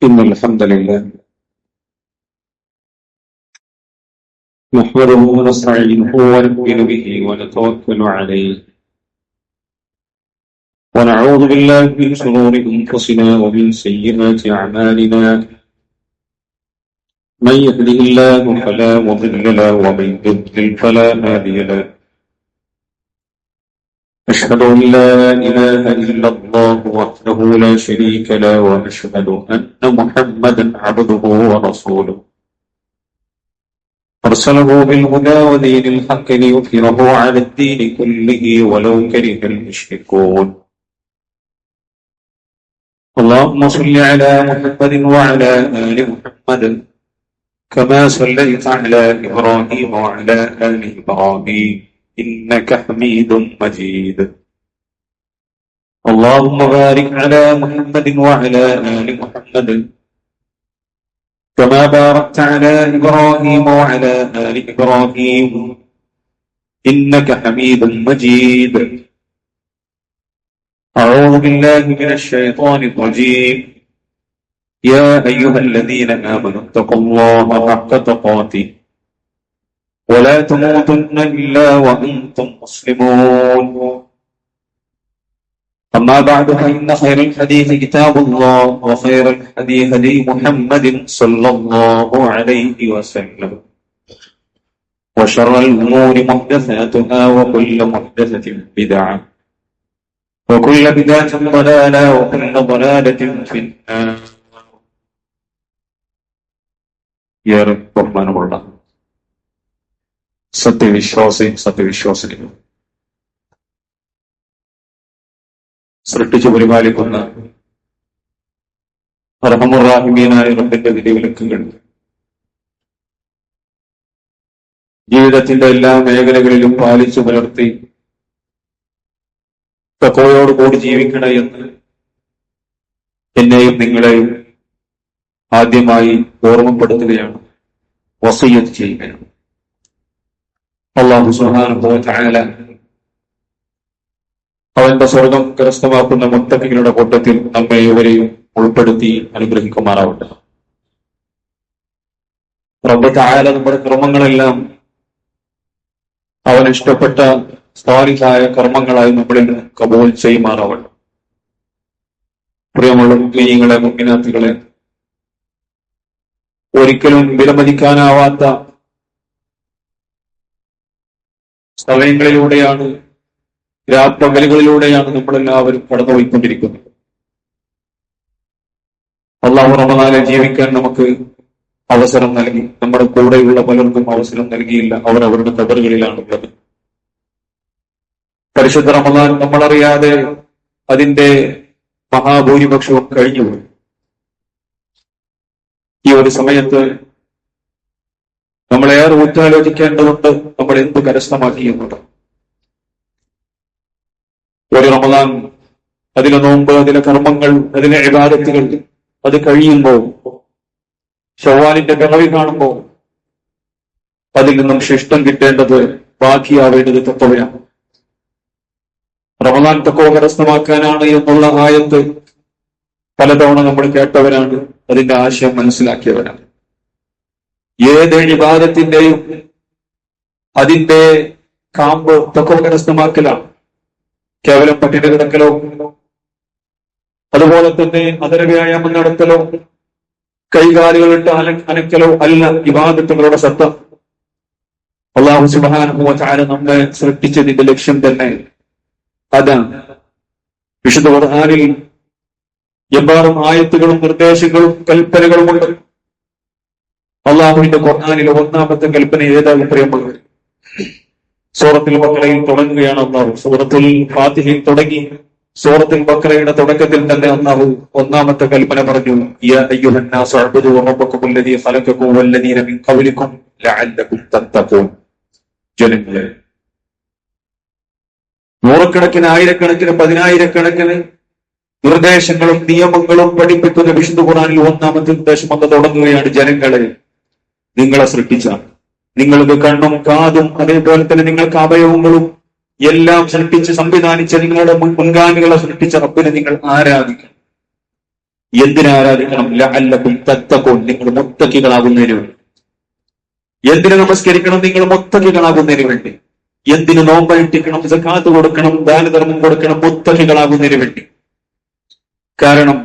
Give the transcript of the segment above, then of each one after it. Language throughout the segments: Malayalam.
إن الحمد لله نحمده ونستعينه ونؤمن به ونتوكل عليه ونعوذ بالله من شرور أنفسنا ومن سيئات أعمالنا من يهده الله فلا مضل له ومن يضلل فلا هادي له أشهد أن لا إله إلا الله وحده لا شريك له وأشهد أن محمدا عبده ورسوله أرسله بالهدى ودين الحق ليظهره على الدين كله ولو كره المشركون اللهم صل على محمد وعلى آل محمد كما صليت على إبراهيم وعلى آل إبراهيم إنك حميد مجيد اللهم بارك على محمد وعلى آل محمد كما باركت على إبراهيم وعلى آل إبراهيم إنك حميد مجيد أعوذ بالله من الشيطان الرجيم يا أيها الذين آمنوا اتقوا الله حق تقاته ولا تموتن إلا وأنتم مسلمون أما بعد فإن خير الحديث كتاب الله وخير الحديث هدي محمد صلى الله عليه وسلم وشر الأمور محدثاتها وكل محدثة بدعة وكل بدعة ضلالة وكل ضلالة في النار يا رب رحمن الله സത്യവിശ്വാസികൾ സൃഷ്ടിച്ചു പരിപാലിക്കുന്ന അർഹമുർ-റാഹിമീനായ റബ്ബിന്റെ വിധിവിലക്കുകൾ ജീവിതത്തിന്റെ എല്ലാ മേഖലകളിലും പാലിച്ചു പുലർത്തി തഖ്വയോടുകൂടി ജീവിക്കണേ എന്ന് എന്നെയും നിങ്ങളെയും ആദ്യമായി ഓർമ്മപ്പെടുത്തുകയാണ്, വസിയ്യത്ത് ചെയ്യുകയാണ്. അല്ലാഹു സുബ്ഹാനഹു വ തആല അവന്റെ സ്വർഗം കരസ്ഥമാക്കുന്ന മുത്തഖികളുടെ കൂട്ടത്തിൽ നമ്മെ ഏവരെയും ഉൾപ്പെടുത്തി അനുഗ്രഹിക്കുമാറാവട്ടെ. റബ്ബ് തആല നമ്മുടെ കർമ്മങ്ങളെല്ലാം അവൻ ഇഷ്ടപ്പെട്ട സ്വാലിഹായ കർമ്മങ്ങളായി നമ്മളിൽ കബൂൽ ചെയ്യുമാറാവട്ടെ. പ്രിയമുള്ള മുഅ്മിനീങ്ങളെ, മുഅ്മിനാത്തുകളെ, ഒരിക്കലും വിലമതിക്കാനാവാത്ത സമയങ്ങളിലൂടെയാണ്, രാപ്പകലുകളിലൂടെയാണ് നമ്മളെല്ലാവരും കടന്നുപോയിക്കൊണ്ടിരിക്കുന്നത്. അല്ലാഹു റമദാനിൽ ജീവിക്കാൻ നമുക്ക് അവസരം നൽകി. നമ്മുടെ കൂടെയുള്ള പലർക്കും അവസരം നൽകിയില്ല. അവർ അവരുടെ ഖബറുകളിലാണുള്ളത്. പരിശുദ്ധ റമദാൻ നമ്മളറിയാതെ അതിന്റെ മഹാഭൂരിപക്ഷവും കഴിഞ്ഞുപോയി. ഈ ഒരു സമയത്ത് നമ്മളേറെ ഉറ്റാലോചിക്കേണ്ടതുണ്ട്, നമ്മൾ എന്ത് കരസ്ഥമാക്കി എന്നത്. ഒരു റമദാൻ, അതിലെ നോമ്പ്, അതിലെ കർമ്മങ്ങൾ, അതിലെ ഇബാദത്തുകൾ അത് കഴിയുമ്പോൾ, ശവ്വാലിന്റെ പിറവി കാണുമ്പോൾ അതിൽ നിന്നും ശിഷ്ടം കിട്ടേണ്ടത്, ബാക്കിയാവേണ്ടത് തഖ്വയാണ്. റമദാൻ തഖ്വ കരസ്ഥമാക്കാനാണ് എന്നുള്ള ആയത്ത് പലതവണ നമ്മൾ കേട്ടവരാണ്, അതിന്റെ ആശയം മനസ്സിലാക്കിയവരാണ്. ഏത് ഇബാദത്തിന്റെയും അതിന്റെ കാമ്പ് തഖ്വ കരസ്ഥമാക്കലാണ്. കേവലം പട്ടിണി കിടക്കലോ അതുപോലെ തന്നെ അതര വ്യായാമം നടത്തലോ കൈകാലുകളിട്ട് അനക്കലോ അല്ല ഇബാദത്തുകളുടെ സത്ത. അല്ലാഹു സുബ്ഹാനഹു വ തആല നമ്മെ സൃഷ്ടിച്ചതിന്റെ ലക്ഷ്യം തന്നെ അതാണ്. വിശുദ്ധ ഖുർആനിൽ എമ്പാടും ആയത്തുകളും നിർദ്ദേശങ്ങളും കൽപ്പനകളുമുണ്ട്. അള്ളാഹുവിന്റെ ഖുർആനിലെ ഒന്നാമത്തെ കൽപ്പന ഏതാണ് പ്രിയമുള്ളത്? സൂറത്തുൽ ബഖറയിൽ തുടങ്ങുകയാണ് അള്ളാഹു. സൂറത്തുൽ ഫാത്തിഹയിൽ തുടങ്ങി സൂറത്തുൽ ബഖറയുടെ തുടക്കത്തിൽ തന്നെ അള്ളാഹു ഒന്നാമത്തെ കൽപ്പന പറഞ്ഞു, യാ അയ്യുഹന്നാസു അഅ്ബുദൂ റബ്ബക്കുമുല്ലദീ ഖലഖക്കും വല്ലദീന മിൻ ഖബ്ലിക്കും ലഅല്ലകും തത്തഖൂൻ. ജനങ്ങളെ, നൂറുകണക്കിന്, ആയിരക്കണക്കിന്, പതിനായിരക്കണക്കിന് നിർദ്ദേശങ്ങളും നിയമങ്ങളും പഠിപ്പിക്കുന്ന വിശുദ്ധ ഖുർആനിൽ ഒന്നാമത്തെ നിർദ്ദേശം അന്ന് തുടങ്ങുകയാണ്, ജനങ്ങളെ, നിങ്ങളെ സൃഷ്ടിച്ചാണ്, നിങ്ങൾക്ക് കണ്ണും കാതും അതേപോലെ തന്നെ നിങ്ങൾക്ക് അവയവങ്ങളും എല്ലാം സൃഷ്ടിച്ച് സംവിധാനിച്ച നിങ്ങളുടെ മുൻഗാമികളെ സൃഷ്ടിച്ച റബ്ബിനെ നിങ്ങൾ ആരാധിക്കണം. എന്തിനെ ആരാധിക്കണം? ലഅല്ലകും തത്തഖൂൻ, നിങ്ങൾ മുത്തഖികളാകുന്നതിന് വേണ്ടി. എന്തിനു നമസ്കരിക്കണം? നിങ്ങൾ മുത്തഖികളാകുന്നതിന് വേണ്ടി. എന്തിനു നോമ്പനുഷ്ഠിക്കണം, സകാത്ത് കൊടുക്കണം, ദാനധർമ്മം കൊടുക്കണം? മുത്തഖികളാകുന്നതിന് വേണ്ടി. കാരണം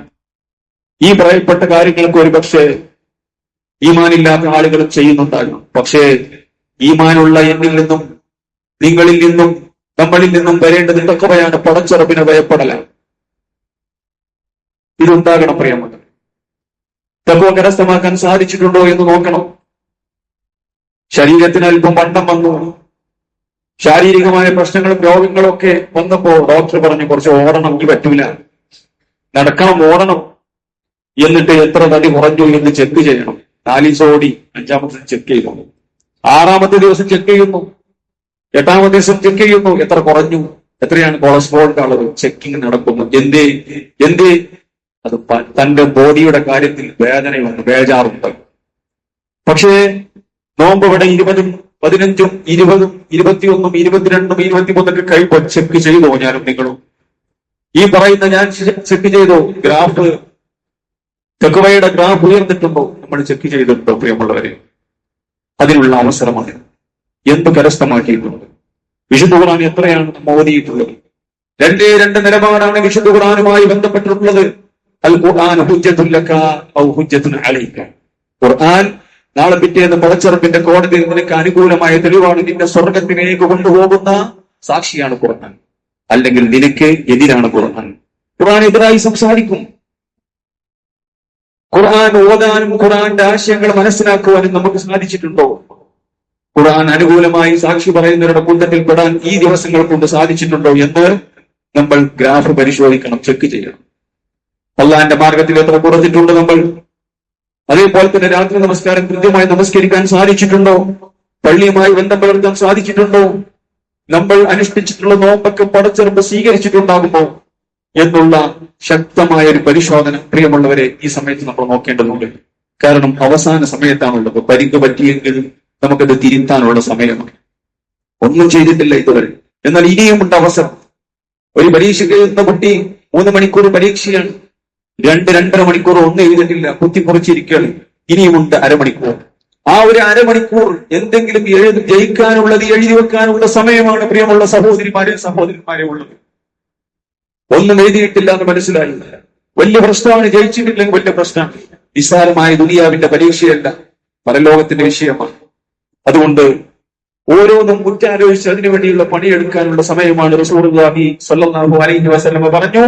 ഈ പറയപ്പെട്ട കാര്യങ്ങൾക്ക് ഒരുപക്ഷെ ഈമാനില്ലാത്ത ആളുകൾ ചെയ്യുന്നുണ്ടാകും. പക്ഷേ ഈമാനുള്ള എന്നിൽ നിന്നും നിങ്ങളിൽ നിന്നും നമ്മളിൽ നിന്നും വരേണ്ടത് തഖ്വയാണ്, പടച്ചറപ്പിനെ ഭയപ്പെടലാണ്. ഇതുണ്ടാകണം പ്രിയമുണ്ട്. തഖ്വ കരസ്ഥമാക്കാൻ സാധിച്ചിട്ടുണ്ടോ എന്ന് നോക്കണം. ശരീരത്തിന് അല്പം വണ്ണം വന്നു, ശാരീരികമായ പ്രശ്നങ്ങളും രോഗങ്ങളും ഒക്കെ വന്നപ്പോ ഡോക്ടർ പറഞ്ഞു കുറച്ച് ഓടണം, എനിക്ക് പറ്റൂല, നടക്കണം, ഓടണം. എന്നിട്ട് എത്ര തടി കുറഞ്ഞു എന്ന് ചെക്ക് ചെയ്യണം. 4 ദിവസം ഓടി, 5-ാമത്തെ ചെക്ക് ചെയ്യുന്നു, 6-ാമത്തെ ദിവസം ചെക്ക് ചെയ്യുന്നു, 8-ാമത്തെ ദിവസം ചെക്ക് ചെയ്യുന്നു, എത്ര കുറഞ്ഞു, എത്രയാണ് കൊളസ്ട്രോളിന്റെ അളവ്, ചെക്കിങ് നടക്കുന്നു. എന്തേ അത് തന്റെ ബോഡിയുടെ കാര്യത്തിൽ വേദനയുണ്ട്, ബേജാറുണ്ട്. പക്ഷേ നോമ്പ് ഇവിടെ 20-ഉം 15-ഉം 20-ഉം 21-ഉം 22-ഉം 23-ഒക്കെ കഴിയുമ്പോൾ ചെക്ക് ചെയ്തോ? ഞാനും നിങ്ങളും ഈ പറയുന്ന ഞാൻ ചെക്ക് ചെയ്തോ? ഗ്രാഫ്, തഖ്വയുടെ ഗ്രാഫ് ഉയർന്നിട്ടുണ്ടോ? നമ്മൾ ചെക്ക് ചെയ്തിട്ടുണ്ടോ പ്രിയമുള്ളവരെ? അതിനുള്ള അവസരമാണ്. എന്ത് കരസ്ഥമാക്കിയിട്ടുണ്ട്? വിശുദ്ധ ഖുർആൻ എത്രയാണ് നമ്മൾ ഓതിയിട്ടുള്ളത്? രണ്ട് നിലപാടാണ് വിശുദ്ധ ഖുർആനുമായി ബന്ധപ്പെട്ടിട്ടുള്ളത്. അൽ ഖുർആൻ ഹുജ്ജത്തുൻ ലക ഔ ഹുജ്ജത്തുൻ അലൈക. ഖുർആൻ നാളെ പിറ്റേന്ന് പടച്ചറപ്പിന്റെ കോടതിയിൽ നിനക്ക് അനുകൂലമായ തെളിവാണ്, നിന്നെ സ്വർഗത്തിലേക്ക് കൊണ്ടുപോകുന്ന സാക്ഷിയാണ് ഖുർആൻ, അല്ലെങ്കിൽ നിനക്ക് എതിരാണ് ഖുർആൻ. ഖുർആൻ എതിരായി സംസാരിക്കും. ഖുർആൻ ഓതാനും ഖുർആന്റെ ആശയങ്ങൾ മനസ്സിലാക്കുവാനും നമുക്ക് സാധിച്ചിട്ടുണ്ടോ? ഖുർആൻ അനുകൂലമായി സാക്ഷി പറയുന്നവരുടെ കൂട്ടത്തിൽ പെടാൻ ഈ ദിവസങ്ങൾ കൊണ്ട് സാധിച്ചിട്ടുണ്ടോ എന്ന് നമ്മൾ ഗ്രാഫ് പരിശോധിക്കണം, ചെക്ക് ചെയ്യണം. അള്ളാന്റെ മാർഗത്തിൽ എത്ര കുറച്ചിട്ടുണ്ട് നമ്മൾ? അതേപോലെ തന്നെ രാത്രി നമസ്കാരം കൃത്യമായി നമസ്കരിക്കാൻ സാധിച്ചിട്ടുണ്ടോ? പള്ളിയുമായി ബന്ധം പുലർത്താൻ സാധിച്ചിട്ടുണ്ടോ? നമ്മൾ അനുഷ്ഠിച്ചിട്ടുള്ള നോമ്പൊക്കെ പടച്ചെറുപ്പ് സ്വീകരിച്ചിട്ടുണ്ടാകുമോ എന്നുള്ള ശക്തമായ ഒരു പരിശോധന പ്രിയമുള്ളവരെ ഈ സമയത്ത് നമ്മൾ നോക്കേണ്ടതുണ്ട്. കാരണം അവസാന സമയത്താണുള്ളത്. പരിക്ക് പറ്റിയെങ്കിൽ നമുക്കത് തിരുത്താനുള്ള സമയമാണ്. ഒന്നും ചെയ്തിട്ടില്ല ഇതുവരെ, എന്നാൽ ഇനിയുമുണ്ട് അവസരം. ഒരു പരീക്ഷ എഴുതുന്ന കുട്ടി 3 മണിക്കൂർ പരീക്ഷയാണ്, 2-2.5 മണിക്കൂർ ഒന്നും എഴുതിട്ടില്ല, കുത്തിക്കുറിച്ചിരിക്കുകയാണ്. ഇനിയുമുണ്ട് അരമണിക്കൂർ. ആ ഒരു അരമണിക്കൂർ എന്തെങ്കിലും ജയിക്കാനുള്ളത് എഴുതി വെക്കാനുള്ള സമയമാണ് പ്രിയമുള്ള സഹോദരിമാരെ ഉള്ളത്. ഒന്നും എഴുതിയിട്ടില്ല എന്ന് മനസ്സിലായില്ല, വലിയ പ്രശ്നമാണ്. ജയിച്ചിട്ടില്ലെങ്കിൽ വലിയ പ്രശ്നമാണ്. നിസ്സാരമായ ദുനിയാവിന്റെ പരീക്ഷയല്ല, പരലോകത്തിന്റെ വിഷയമാണ്. അതുകൊണ്ട് ഓരോന്നും കുറ്റാലോചിച്ച് അതിനുവേണ്ടിയുള്ള പണിയെടുക്കാനുള്ള സമയമാണ്. റസൂലുള്ളാഹി സ്വല്ലല്ലാഹു അലൈഹി വസല്ലം പറഞ്ഞു,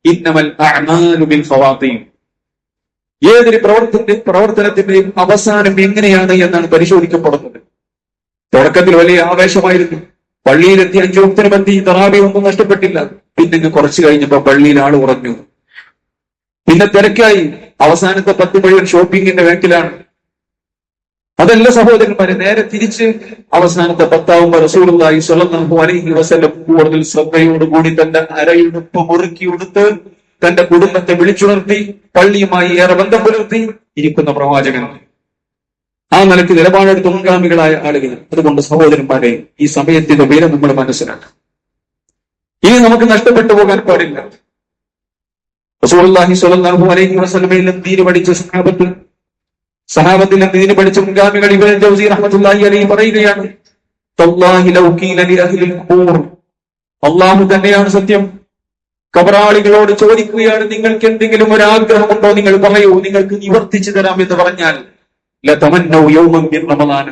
ഇന്നമൽ അഅ്മാലു ബിൽ ഖവാതീം. ഏതൊരു പ്രവർത്തനത്തിന്റെയും അവസാനം എങ്ങനെയാണ് എന്നാണ് പരിശോധിക്കപ്പെടുന്നത്. തുടക്കത്തിൽ വലിയ ആവേശമായിരുന്നു, പള്ളിയിലെത്തി 5 വക്തിന് ബന്ധി തറാവീഹ് ഒന്നും നഷ്ടപ്പെട്ടില്ല. പിന്നെ കുറച്ചു കഴിഞ്ഞപ്പോ പള്ളിയിൽ ആള് കുറഞ്ഞു, പിന്നെ തിരക്കായി. അവസാനത്തെ 10 മുഴുവൻ ഷോപ്പിങ്ങിന്റെ വേക്കിലാണ്. അതല്ല സഹോദരന്മാരെ, നേരെ തിരിച്ച് അവസാനത്തെ 10 റസൂലുള്ളാഹി സ്വല്ലല്ലാഹു അലൈഹി വസല്ലം കൂടുതൽ ശ്രദ്ധയോടുകൂടി തന്റെ അരയുടുപ്പ് മുറുക്കി ഉടുത്ത് തന്റെ കുടുംബത്തെ വിളിച്ചുണർത്തി പള്ളിയുമായി ഏറെ ബന്ധം പുലർത്തി ഇരിക്കുന്ന പ്രവാചകൻ. ആ നിലയ്ക്ക് നിലപാടെടുത്ത മുൻഗാമികളായ ആളുകൾ. അതുകൊണ്ട് സഹോദരന്മാരെ, ഈ സമയത്തിന്റെ വില നമ്മൾ മനസ്സിലാക്കണം. ഇനി നമുക്ക് നഷ്ടപ്പെട്ടു പോകാൻ പാടില്ല. റസൂലുള്ളാഹി സ്വല്ലല്ലാഹു അലൈഹി വസല്ലമയിൽ ദീൻ പഠിച്ച സഹാബത്തിൽ ദീൻ പഠിച്ച മുൻഗാമികൾ ഇബ്നുൽ ജൗസി റഹ്മത്തുള്ളാഹി അലൈഹി പറയുകയാണ്, തല്ലാഹി ലൗ ഖീല ലി അഹ്ലിൽ ഖുബൂർ, അല്ലാഹു തന്നെയാണ് സത്യം. കബറാളികളോട് ചോദിക്കുകയാണ്, നിങ്ങൾക്ക് എന്തെങ്കിലും ഒരു ആഗ്രഹമുണ്ടോ? നിങ്ങൾ പറയൂ, നിങ്ങൾക്ക് നിവർത്തിച്ചു തരാം എന്ന് പറഞ്ഞാൽ ലതമന്നൗ യൗമൻ മിൻ റമളാൻ,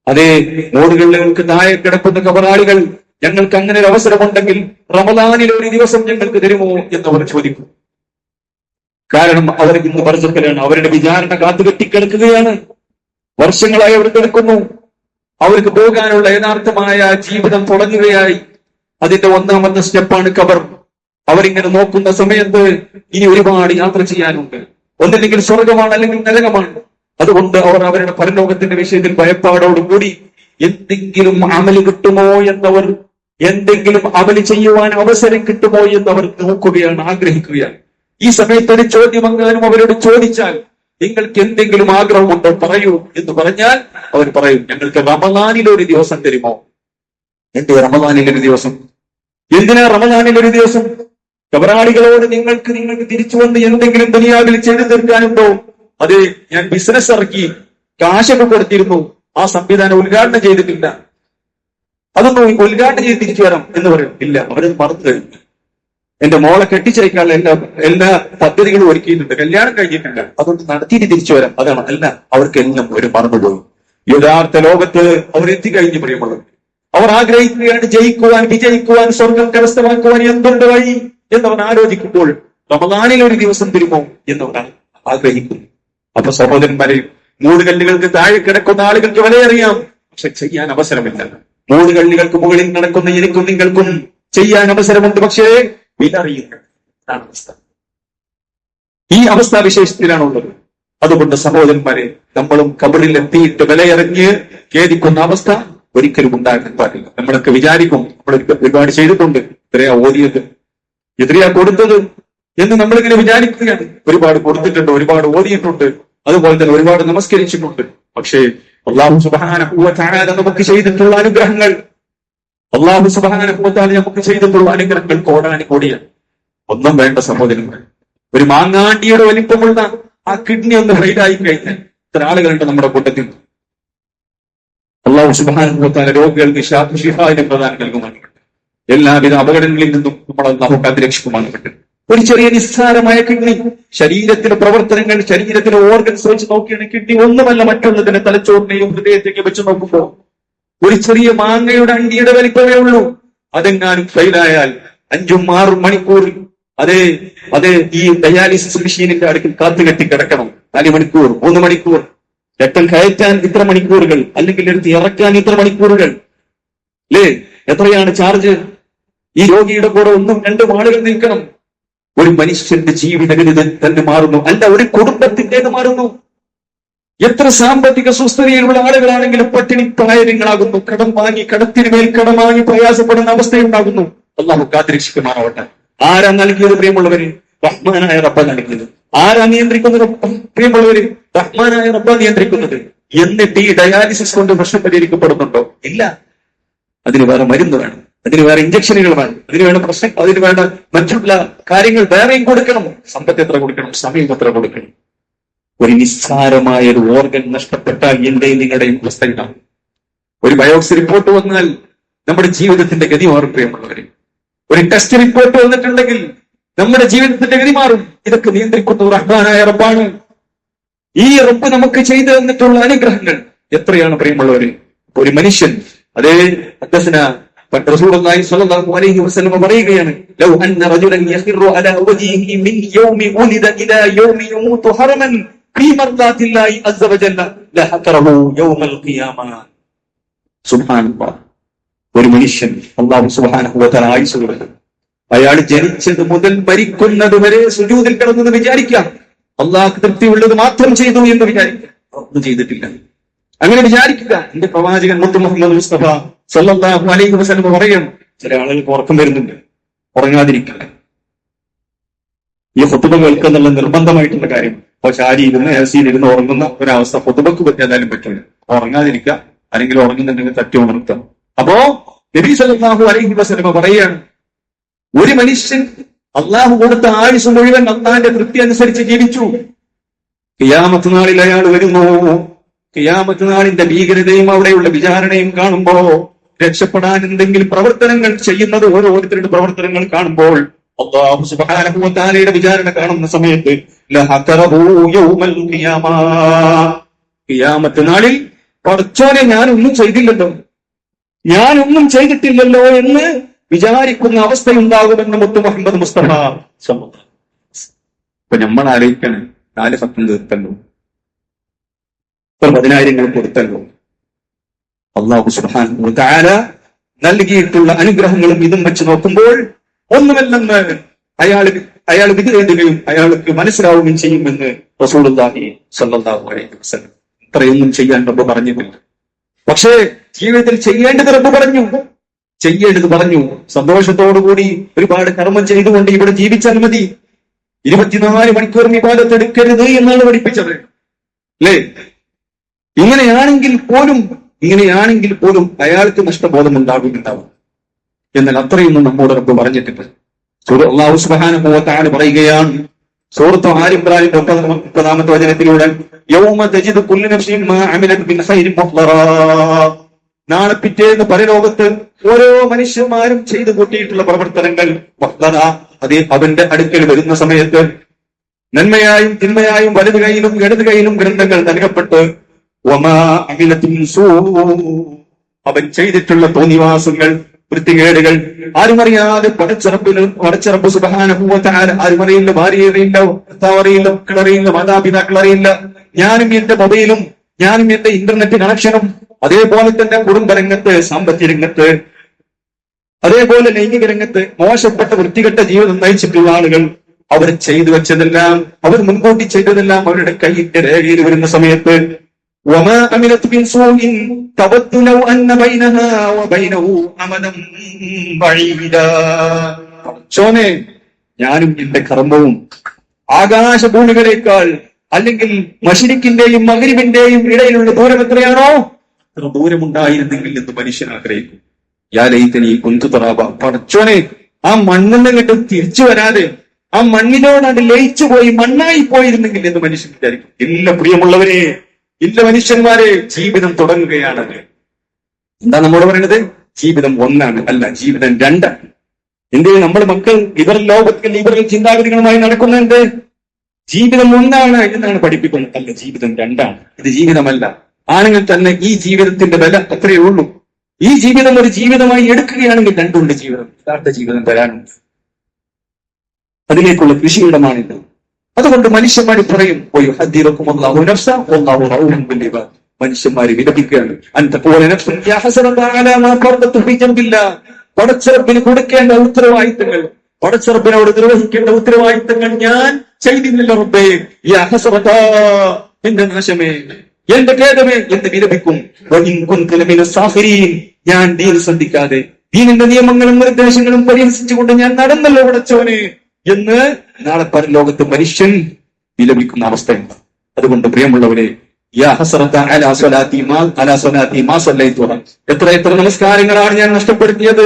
അതേ മോടുകളിലേക്ക് താഴെ കിടക്കുന്ന കബറാളികൾ, ഞങ്ങൾക്ക് അങ്ങനെ ഒരു അവസരമുണ്ടെങ്കിൽ റമളാനിൽ ഒരു ദിവസം ഞങ്ങൾക്ക് തരുമോ എന്നവർ ചോദിക്കും. കാരണം അവർ ഇന്ന് ബർസഖിലാണ്, അവരുടെ വിചാരണ കാത്തുകെട്ടിക്കിടക്കുകയാണ്. വർഷങ്ങളായി അവർ കിടക്കുന്നു. അവർക്ക് പോകാനുള്ള യഥാർത്ഥമായ ജീവിതം തുടങ്ങുകയായി. അതിന്റെ 1-ാമത്തെ സ്റ്റെപ്പാണ് ഖബർ. അവരിങ്ങനെ നോക്കുന്ന സമയത്ത് ഇനി ഒരുപാട് യാത്ര ചെയ്യാനുണ്ട്. ഒന്നില്ലെങ്കിൽ സ്വർഗമാണ്, അല്ലെങ്കിൽ നരകമാണ്. അതുകൊണ്ട് അവർ അവരുടെ പരലോകത്തിന്റെ വിഷയത്തിൽ ഭയപ്പാടോടുകൂടി എന്തെങ്കിലും അമല് കിട്ടുമോ എന്നവർ, എന്തെങ്കിലും അമല് ചെയ്യുവാൻ അവസരം കിട്ടുമോ എന്നവർ നോക്കുകയാണ്, ആഗ്രഹിക്കുകയാണ്. ഈ സമയത്ത് ഒരു ചോദ്യം എങ്ങാനും അവരോട് ചോദിച്ചാൽ, നിങ്ങൾക്ക് എന്തെങ്കിലും ആഗ്രഹമുണ്ടോ പറയൂ എന്ന് പറഞ്ഞാൽ അവർ പറയും, ഞങ്ങൾക്ക് റമളാനിൽ ഒരു ദിവസം തരുമോ? എന്ത് റമളാനിൽ ഒരു ദിവസം? എന്തിനാ റമളാനിൽ ഒരു ദിവസം? കബറാളികളോട് നിങ്ങൾക്ക് തിരിച്ചു വന്ന് എന്തെങ്കിലും ദുനിയാവിൽ ചെയ്തു തീർക്കാനുണ്ടോ? അത് ഞാൻ ബിസിനസ് ഇറക്കി കാശൊക്കെ കൊടുത്തിരുന്നു, ആ സംവിധാനം ഉദ്ഘാടനം ചെയ്തിട്ടില്ല, അതൊന്നും ഉദ്ഘാടനം ചെയ്ത് തിരിച്ചു വരാം എന്ന് പറയും. ഇല്ല, അവരത് മറന്നു കഴിഞ്ഞു. എന്റെ മോളെ കെട്ടിച്ചയക്കാനുള്ള എല്ലാ പദ്ധതികളും ഒരുക്കിയിട്ടുണ്ട്, കല്യാണം കഴിഞ്ഞിട്ടില്ല, അതൊന്ന് നടത്തിയിട്ട് തിരിച്ചു വരാം. അതാണ് അല്ല, അവർക്കെല്ലാം ഒരു മറന്നുപോയി. യഥാർത്ഥ ലോകത്ത് അവരെത്തിക്കഴിഞ്ഞു പ്രിയമുള്ളത്. അവർ ആഗ്രഹിക്കുകയാണ് ജയിക്കുവാൻ, വിജയിക്കുവാൻ, സ്വർഗം കരസ്ഥമാക്കുവാൻ എന്തുണ്ട് വഴി എന്നവർ ആലോചിക്കുമ്പോൾ റമദാനിൽ ഒരു ദിവസം തരുമോ എന്നവർ ആഗ്രഹിക്കുന്നു. അപ്പൊ സഹോദരന്മാരെ, മൂടുകല്ലുകൾക്ക് താഴെ കിടക്കുന്ന ആളുകൾക്ക് വിലയറിയാം, പക്ഷെ ചെയ്യാൻ അവസരമില്ല. മൂടുകല്ലുകൾക്ക് മുകളിൽ നടക്കുന്ന എനിക്കും നിങ്ങൾക്കും ചെയ്യാൻ അവസരമുണ്ട്, പക്ഷേ വില അറിയുക. അതാണ് അവസ്ഥ. ഈ അവസ്ഥാവിശേഷത്തിലാണുള്ളത്. അതുകൊണ്ട് സഹോദരന്മാരെ, നമ്മളും കബറിൽ എത്തിയിട്ട് വിലയിറങ്ങി ഖേദിക്കുന്ന അവസ്ഥ ഒരിക്കലും ഉണ്ടാകാൻ പാടില്ല. നമ്മളൊക്കെ വിചാരിക്കും നമ്മൾ ഒരുപാട് ചെയ്തിട്ടുണ്ട്, ഇത്രയാ ഓതിയത്, എത്രയാ കൊടുത്തത് എന്ന് നമ്മളിങ്ങനെ വിചാരിക്കുകയാണ്. ഒരുപാട് കൊടുത്തിട്ടുണ്ട്, ഒരുപാട് ഓതിയിട്ടുണ്ട്, അതുപോലെ തന്നെ ഒരുപാട് നമസ്കരിച്ചിട്ടുണ്ട്. പക്ഷേ അല്ലാഹു സുബ്ഹാനഹു വ തആല നമുക്ക് ചെയ്തിട്ടുള്ള അനുഗ്രഹങ്ങൾ, അല്ലാഹു സുബ്ഹാനഹു വ തആല നമുക്ക് ചെയ്തിട്ടുള്ള അനുഗ്രഹങ്ങൾ കോടാനുകോടിയാണ്. ഒന്നും വേണ്ട സഹോദരന്മാർ, ഒരു മാങ്ങാണ്ടിയുടെ വലിപ്പമുള്ള ആ കിഡ്നി ഒന്ന് ഫെയിലായി കഴിഞ്ഞാൽ ഇത്ര ആളുകളുണ്ട് നമ്മുടെ കൂട്ടത്തിൽ. അല്ലാഹു സുബ്ഹാനഹു വ തആല രോഗികൾക്ക് ശിഫാഇനെ പ്രദാനം നൽകുമാറാകട്ടെ. എല്ലാവിധ അപകടങ്ങളിൽ നിന്നും നമ്മൾ അല്ലാഹു കാത്തുരക്ഷിക്കുമാറാകട്ടെ. ഒരു ചെറിയ നിസ്സാരമായ കിഡ്നി, ശരീരത്തിലെ പ്രവർത്തനങ്ങൾ, ശരീരത്തിലെ ഓർഗൻസ് വെച്ച് നോക്കിയാണ് കിഡ്നി ഒന്നുമല്ല മറ്റുള്ളതിനെ തലച്ചോറിനെയും ഹൃദയത്തേക്ക് വെച്ച് നോക്കുമ്പോൾ ഒരു ചെറിയ മാങ്ങയുടെ അണ്ടിയുടെ വലിപ്പമേ ഉള്ളൂ. അതെങ്ങാനും ഫെയിലായാൽ 5-6 മണിക്കൂർ അതേ ഈ ഡയാലിസിസ് മെഷീനിന്റെ അടുക്കൽ കാത്തുകെട്ടി കിടക്കണം. 4 മണിക്കൂർ, 3 മണിക്കൂർ, രക്തം കയറ്റാൻ ഇത്ര മണിക്കൂറുകൾ, അല്ലെങ്കിൽ എടുത്ത് ഇറക്കാൻ ഇത്ര മണിക്കൂറുകൾ, അല്ലേ? എത്രയാണ് ചാർജ്? ഈ രോഗിയുടെ കൂടെ 1-2 ആളുകൾ നിൽക്കണം. ഒരു മനുഷ്യന്റെ ജീവിതഗതി തന്നെ മാറുന്നു, അല്ല ഒരു കുടുംബത്തിന്റേത് മാറുന്നു. എത്ര സാമ്പത്തിക സുസ്ഥിതിയിലുള്ള ആളുകളാണെങ്കിലും പട്ടിണി പ്രായങ്ങളാകുന്നു. കടം വാങ്ങി, കടത്തിന് മേൽ കടം വാങ്ങി പ്രയാസപ്പെടുന്ന അവസ്ഥയുണ്ടാകുന്നു. അല്ലാഹു കാത്തുരക്ഷിക്കുമാറാവട്ടെ. ആരാ നൽകിയത് പ്രിയമുള്ളവര്? റഹ്മാനായ റബ്ബ നൽകിയത്. ആരാ നിയന്ത്രിക്കുന്നത് പ്രിയമുള്ളവര്? റഹ്മാനായ റബ്ബ നിയന്ത്രിക്കുന്നത്. എന്നിട്ട് ഈ ഡയാലിസിസ് കൊണ്ട് പ്രശ്നം പരിഹരിക്കപ്പെടുന്നുണ്ടോ? ഇല്ല. അതിന് വേറെ മരുന്ന് വേണം, അതിന് വേറെ ഇഞ്ചക്ഷനുകൾ വേണം, അതിന് വേണ്ട മറ്റുള്ള കാര്യങ്ങൾ വേറെയും കൊടുക്കണം. സമ്പത്ത് എത്ര കൊടുക്കണം, സമയം എത്ര കൊടുക്കണം. ഒരു നിസ്സാരമായ ഒരു ഓർഗൻ നഷ്ടപ്പെട്ടാൽ എന്റെയും നിങ്ങളുടെയും അവസ്ഥയിലാണ്. ഒരു ബയോപ്സി റിപ്പോർട്ട് വന്നാൽ നമ്മുടെ ജീവിതത്തിന്റെ ഗതി മാറും പ്രിയമുള്ളവര്. ഒരു ടെസ്റ്റ് റിപ്പോർട്ട് വന്നിട്ടുണ്ടെങ്കിൽ നമ്മുടെ ജീവിതത്തിന്റെ ഗതി മാറും. ഇതൊക്കെ നിയന്ത്രിക്കുന്നത് റഹ്മാനായ റബ്ബാണ്. ഈ റബ്ബ് നമുക്ക് ചെയ്തു തന്നിട്ടുള്ള അനുഗ്രഹങ്ങൾ എത്രയാണ് പ്രിയമുള്ളവര്. ഒരു മനുഷ്യൻ റസൂലുള്ളാഹി സ്വല്ലല്ലാഹു അലൈഹി വസല്ലം പറയുകയാണ്, ലൗ അന്ന റജുലൻ യഖിറു അലാ വജ്ഹിഹി മിൻ യൗമി ഉലിദ ഇലാ യൗമി യമൂതു ഹറമൻ ഫീ മർദാത്തില്ലാഹി അസ്സ വജല്ല ലഹഖറഹു യൗമൽ ഖിയാമ. സുബ്ഹാനല്ലാഹ്. ഒരു മനുഷ്യൻ അല്ലാഹു സുബ്ഹാനഹു വ തആല ആയുസ് കൊടുക്കും. അയാൾ ജനിച്ചത് മുതൽ മരിക്കുന്നത് വരെ സുജൂദിൽ കിടന്നത് വിചാരിക്കാം, അല്ലാഹു തൃപ്തിയുള്ളത് മാത്രം ചെയ്തു എന്ന് വിചാരിക്കാം. ഒന്നും ചെയ്തിട്ടില്ല. അങ്ങനെ വിചാരിക്കുക. എന്റെ പ്രവാചകൻ മുത്ത് മുഹമ്മദ് മുസ്തഫ സല്ലല്ലാഹു അലൈഹി വസല്ലം പറയും, ചില ആളുകൾക്ക് ഉറക്കം വരുന്നുണ്ട്, ഉറങ്ങാതിരിക്കുക. ഈ ഖുതുബ കേൾക്കുന്നുള്ള നിർബന്ധമായിട്ടുള്ള കാര്യം. അപ്പൊ ചാരിയിരുന്ന് ഏസിയിലിരുന്ന് ഉറങ്ങുന്ന ഒരവസ്ഥ ഖുതുബക്ക് പറ്റാതായാലും പറ്റില്ല. ഉറങ്ങാതിരിക്കുക, ആരെങ്കിലും ഉറങ്ങുന്നുണ്ടെങ്കിൽ തട്ടി ഉണർത്താം. അപ്പോ നബി സല്ലല്ലാഹു അലൈഹി വസല്ലം പറയാണ്, ഒരു മനുഷ്യൻ അള്ളാഹു കൊടുത്ത ആയുസ് മുഴുവൻ അള്ളാഹിന്റെ തൃപ്തി അനുസരിച്ച് ജീവിച്ചു. ഖിയാമത്ത് നാളിൽ അയാൾ വരുന്നു. ഖിയാമത്ത് നാളിന്റെ ഭീകരതയും അവിടെയുള്ള വിചാരണയും കാണുമ്പോ, രക്ഷപ്പെടാൻ എന്തെങ്കിലും പ്രവർത്തനങ്ങൾ ചെയ്യുന്നത് ഓരോരുത്തരുടെ പ്രവർത്തനങ്ങൾ കാണുമ്പോൾ, അല്ലാഹു സുബ്ഹാനഹു വ തആലയുടെ വിചാരണ കാണുന്ന സമയത്ത് ലഹഖറഹു യൗമൽ ഖിയാമ, ഖിയാമത്ത് നാളിൽ പടച്ചോനെ ഞാനൊന്നും ചെയ്തിട്ടില്ലല്ലോ എന്ന് വിചാരിക്കുന്ന അവസ്ഥയുണ്ടാകുമെന്ന് മുത്ത് മുഹമ്മദ് മുസ്തഫ. ഇപ്പൊ നമ്മൾ ആലോചിക്കണം, 4 ഫത്തം തീർത്തല്ലോ, 10,000 കൊടുത്തല്ലോ. അല്ലാഹു സുബ്ഹാനഹു വ തആല നൽകിയിട്ടുള്ള അനുഗ്രഹങ്ങളും ഇതും വെച്ച് നോക്കുമ്പോൾ ഒന്നുമല്ലെന്ന് അയാൾ വിധിരെഴുതുകയും അയാൾക്ക് മനസ്സിലാവുകയും ചെയ്യുമെന്ന് റസൂലുള്ളാഹി സ്വല്ലല്ലാഹു അലൈഹി വസല്ലം. ഇത്രയൊന്നും ചെയ്യാൻ റബ്ബ് പറഞ്ഞിട്ടില്ല, പക്ഷേ ജീവിതത്തിൽ ചെയ്യേണ്ടത് റബ്ബ് പറഞ്ഞു, ചെയ്യേണ്ടത് പറഞ്ഞു. സന്തോഷത്തോടുകൂടി ഒരുപാട് കർമ്മം ചെയ്തുകൊണ്ട് ഇവിടെ ജീവിച്ചാൽ മതി. 24 മണിക്കൂർ ഇബാദത്ത് എടുക്കരുത് എന്നാണ് പഠിപ്പിച്ചത്, അല്ലേ? ഇങ്ങനെയാണെങ്കിൽ പോലും അയാൾക്ക് നഷ്ടബോധം ഉണ്ടാകും. എന്നാൽ അത്രയൊന്നും നമ്മോട് റബ്ബ് പറഞ്ഞിട്ടില്ല. അല്ലാഹു സുബ്ഹാനഹു വ തആല പറയുകയാണ് സൂറത്ത് ആൽ ഇംറാനിന്റെ 30-ാമത്തെ വചനത്തിലൂടെ യൗമ തജിദു കുല്ലു നഫ്സിൻ മാ അമിലത് മിൻ ഖൈരിൻ മുഹ്ളറാ. നാളെ പിറ്റേന്ന് പരലോകത്ത് ഓരോ മനുഷ്യന്മാരും ചെയ്തു കൂട്ടിയിട്ടുള്ള പ്രവർത്തനങ്ങൾ മുഹ്ളറാ, അതേ അവന്റെ അടുക്കൽ വരുന്ന സമയത്ത് നന്മയായും തിന്മയായും വലതു കൈയിലും ഇടതു കൈയിലും ഗ്രന്ഥങ്ങൾ നൽകപ്പെട്ട് വമാ അമിലത് മിൻ സൂ, അവൻ ചെയ്തിട്ടുള്ള തോന്നിവാസങ്ങൾ, വൃത്തികേടുകൾ ആരുമറിയാതെ പടച്ചിറപ്പ് സുബ്ഹാനഹു വ തആല, ആരുമറിയില്ല, ഭാര്യ അറിയില്ല, ഭർത്താവ് അറിയില്ല, മക്കളറിയില്ല, മാതാപിതാക്കൾ അറിയില്ല. ഞാനും എന്റെ മൊബൈലും ഞാനും എന്റെ ഇന്റർനെറ്റ് കണക്ഷനും അതേപോലെ തന്നെ കുടുംബരംഗത്ത്, സാമ്പത്തിക രംഗത്ത്, അതേപോലെ ലൈംഗിക രംഗത്ത് മോശപ്പെട്ട വൃത്തികെട്ട ജീവിതം നയിച്ചിട്ടുള്ള ആളുകൾ അവർ ചെയ്തു വെച്ചതെല്ലാം, അവർ മുൻകൂട്ടി ചെയ്തതെല്ലാം അവരുടെ കൈയിന്റെ രേഖയിൽ വരുന്ന സമയത്ത് وما عملت من سوء تود لو أن بينها وبينه أمدا بعيدا. ചോനെ ഞാനും എന്റെ കർമ്മവും ആകാശഭൂമികളേക്കാൾ അല്ലെങ്കിൽ മശ്രിക്കിന്റെയും മഗ്രിബിന്റെയും ഇടയിലുള്ള ദൂരം എത്രയാണോ അത്ര ദൂരമുണ്ടായിരുന്നെങ്കിൽ എന്ന് മനുഷ്യൻ ആഗ്രഹിക്കും. യാ ലൈതനി കുന്തു തറാബ. പടച്ചോനെ, ആ മണ്ണിൽ കണ്ട് തിരിച്ചു വരാതെ ആ മണ്ണിനോട് ലയിച്ചു പോയി മണ്ണായി പോയിരുന്നെങ്കിൽ എന്ന് മനുഷ്യൻ വിചാരിക്കും. എല്ലാ പ്രിയമുള്ളവരെ, ഇല്ല മനുഷ്യന്മാരെ, ജീവിതം തുടങ്ങുകയാണ്. എന്താ നമ്മോട് പറയുന്നത്? ജീവിതം ഒന്നാണ്, അല്ല ജീവിതം രണ്ടാണ്. ഇന്ത്യയിൽ നമ്മുടെ മക്കൾ ലിബറൽ ലോകത്തിൽ ലിബറൽ ചിന്താഗതികളുമായി നടക്കുന്നുണ്ട്. ജീവിതം ഒന്നാണ് എന്നാണ് പഠിപ്പിക്കുന്നത്. അല്ല, ജീവിതം രണ്ടാണ്. ഇത് ജീവിതമല്ല. ആണെങ്കിൽ തന്നെ ഈ ജീവിതത്തിന്റെ വില അത്രയേ ഉള്ളൂ. ഈ ജീവിതം ഒരു ജീവിതമായി എടുക്കുകയാണെങ്കിൽ രണ്ടുണ്ട് ജീവിതം. യഥാർത്ഥ ജീവിതം തരാനുണ്ട്. അതിലേക്കുള്ള കൃഷിയിടമാണിത്. അതുകൊണ്ട് മനുഷ്യന്മാർ പറയും മനുഷ്യന്മാര് വിലപിക്കുകയാണ്. പടച്ചിറപ്പിന് കൊടുക്കേണ്ട ഉത്തരവാദിത്തങ്ങൾ, പടച്ചിറപ്പിനോട് നിർവഹിക്കേണ്ട ഉത്തരവാദിത്തങ്ങൾ ഞാൻ ചെയ്തില്ലല്ലോ റബ്ബേ. എന്റെ നാശമേ, എന്റെ ഖേദമേ എന്ന് വിലപിക്കും. ഞാൻ ദീൻ ശ്രദ്ധിക്കാതെ, ദീനിന്റെ നിയമങ്ങളും നിർദ്ദേശങ്ങളും പരിഹസിച്ചുകൊണ്ട് ഞാൻ നടന്നല്ലോ പടച്ചോനെ എന്ന് നാളെ പരലോകത്ത് മനുഷ്യൻ വിലപിക്കുന്ന അവസ്ഥയുണ്ട്. അതുകൊണ്ട് പ്രിയമുള്ളവരെ, എത്ര നമസ്കാരങ്ങളാണ് ഞാൻ നഷ്ടപ്പെടുത്തിയത്,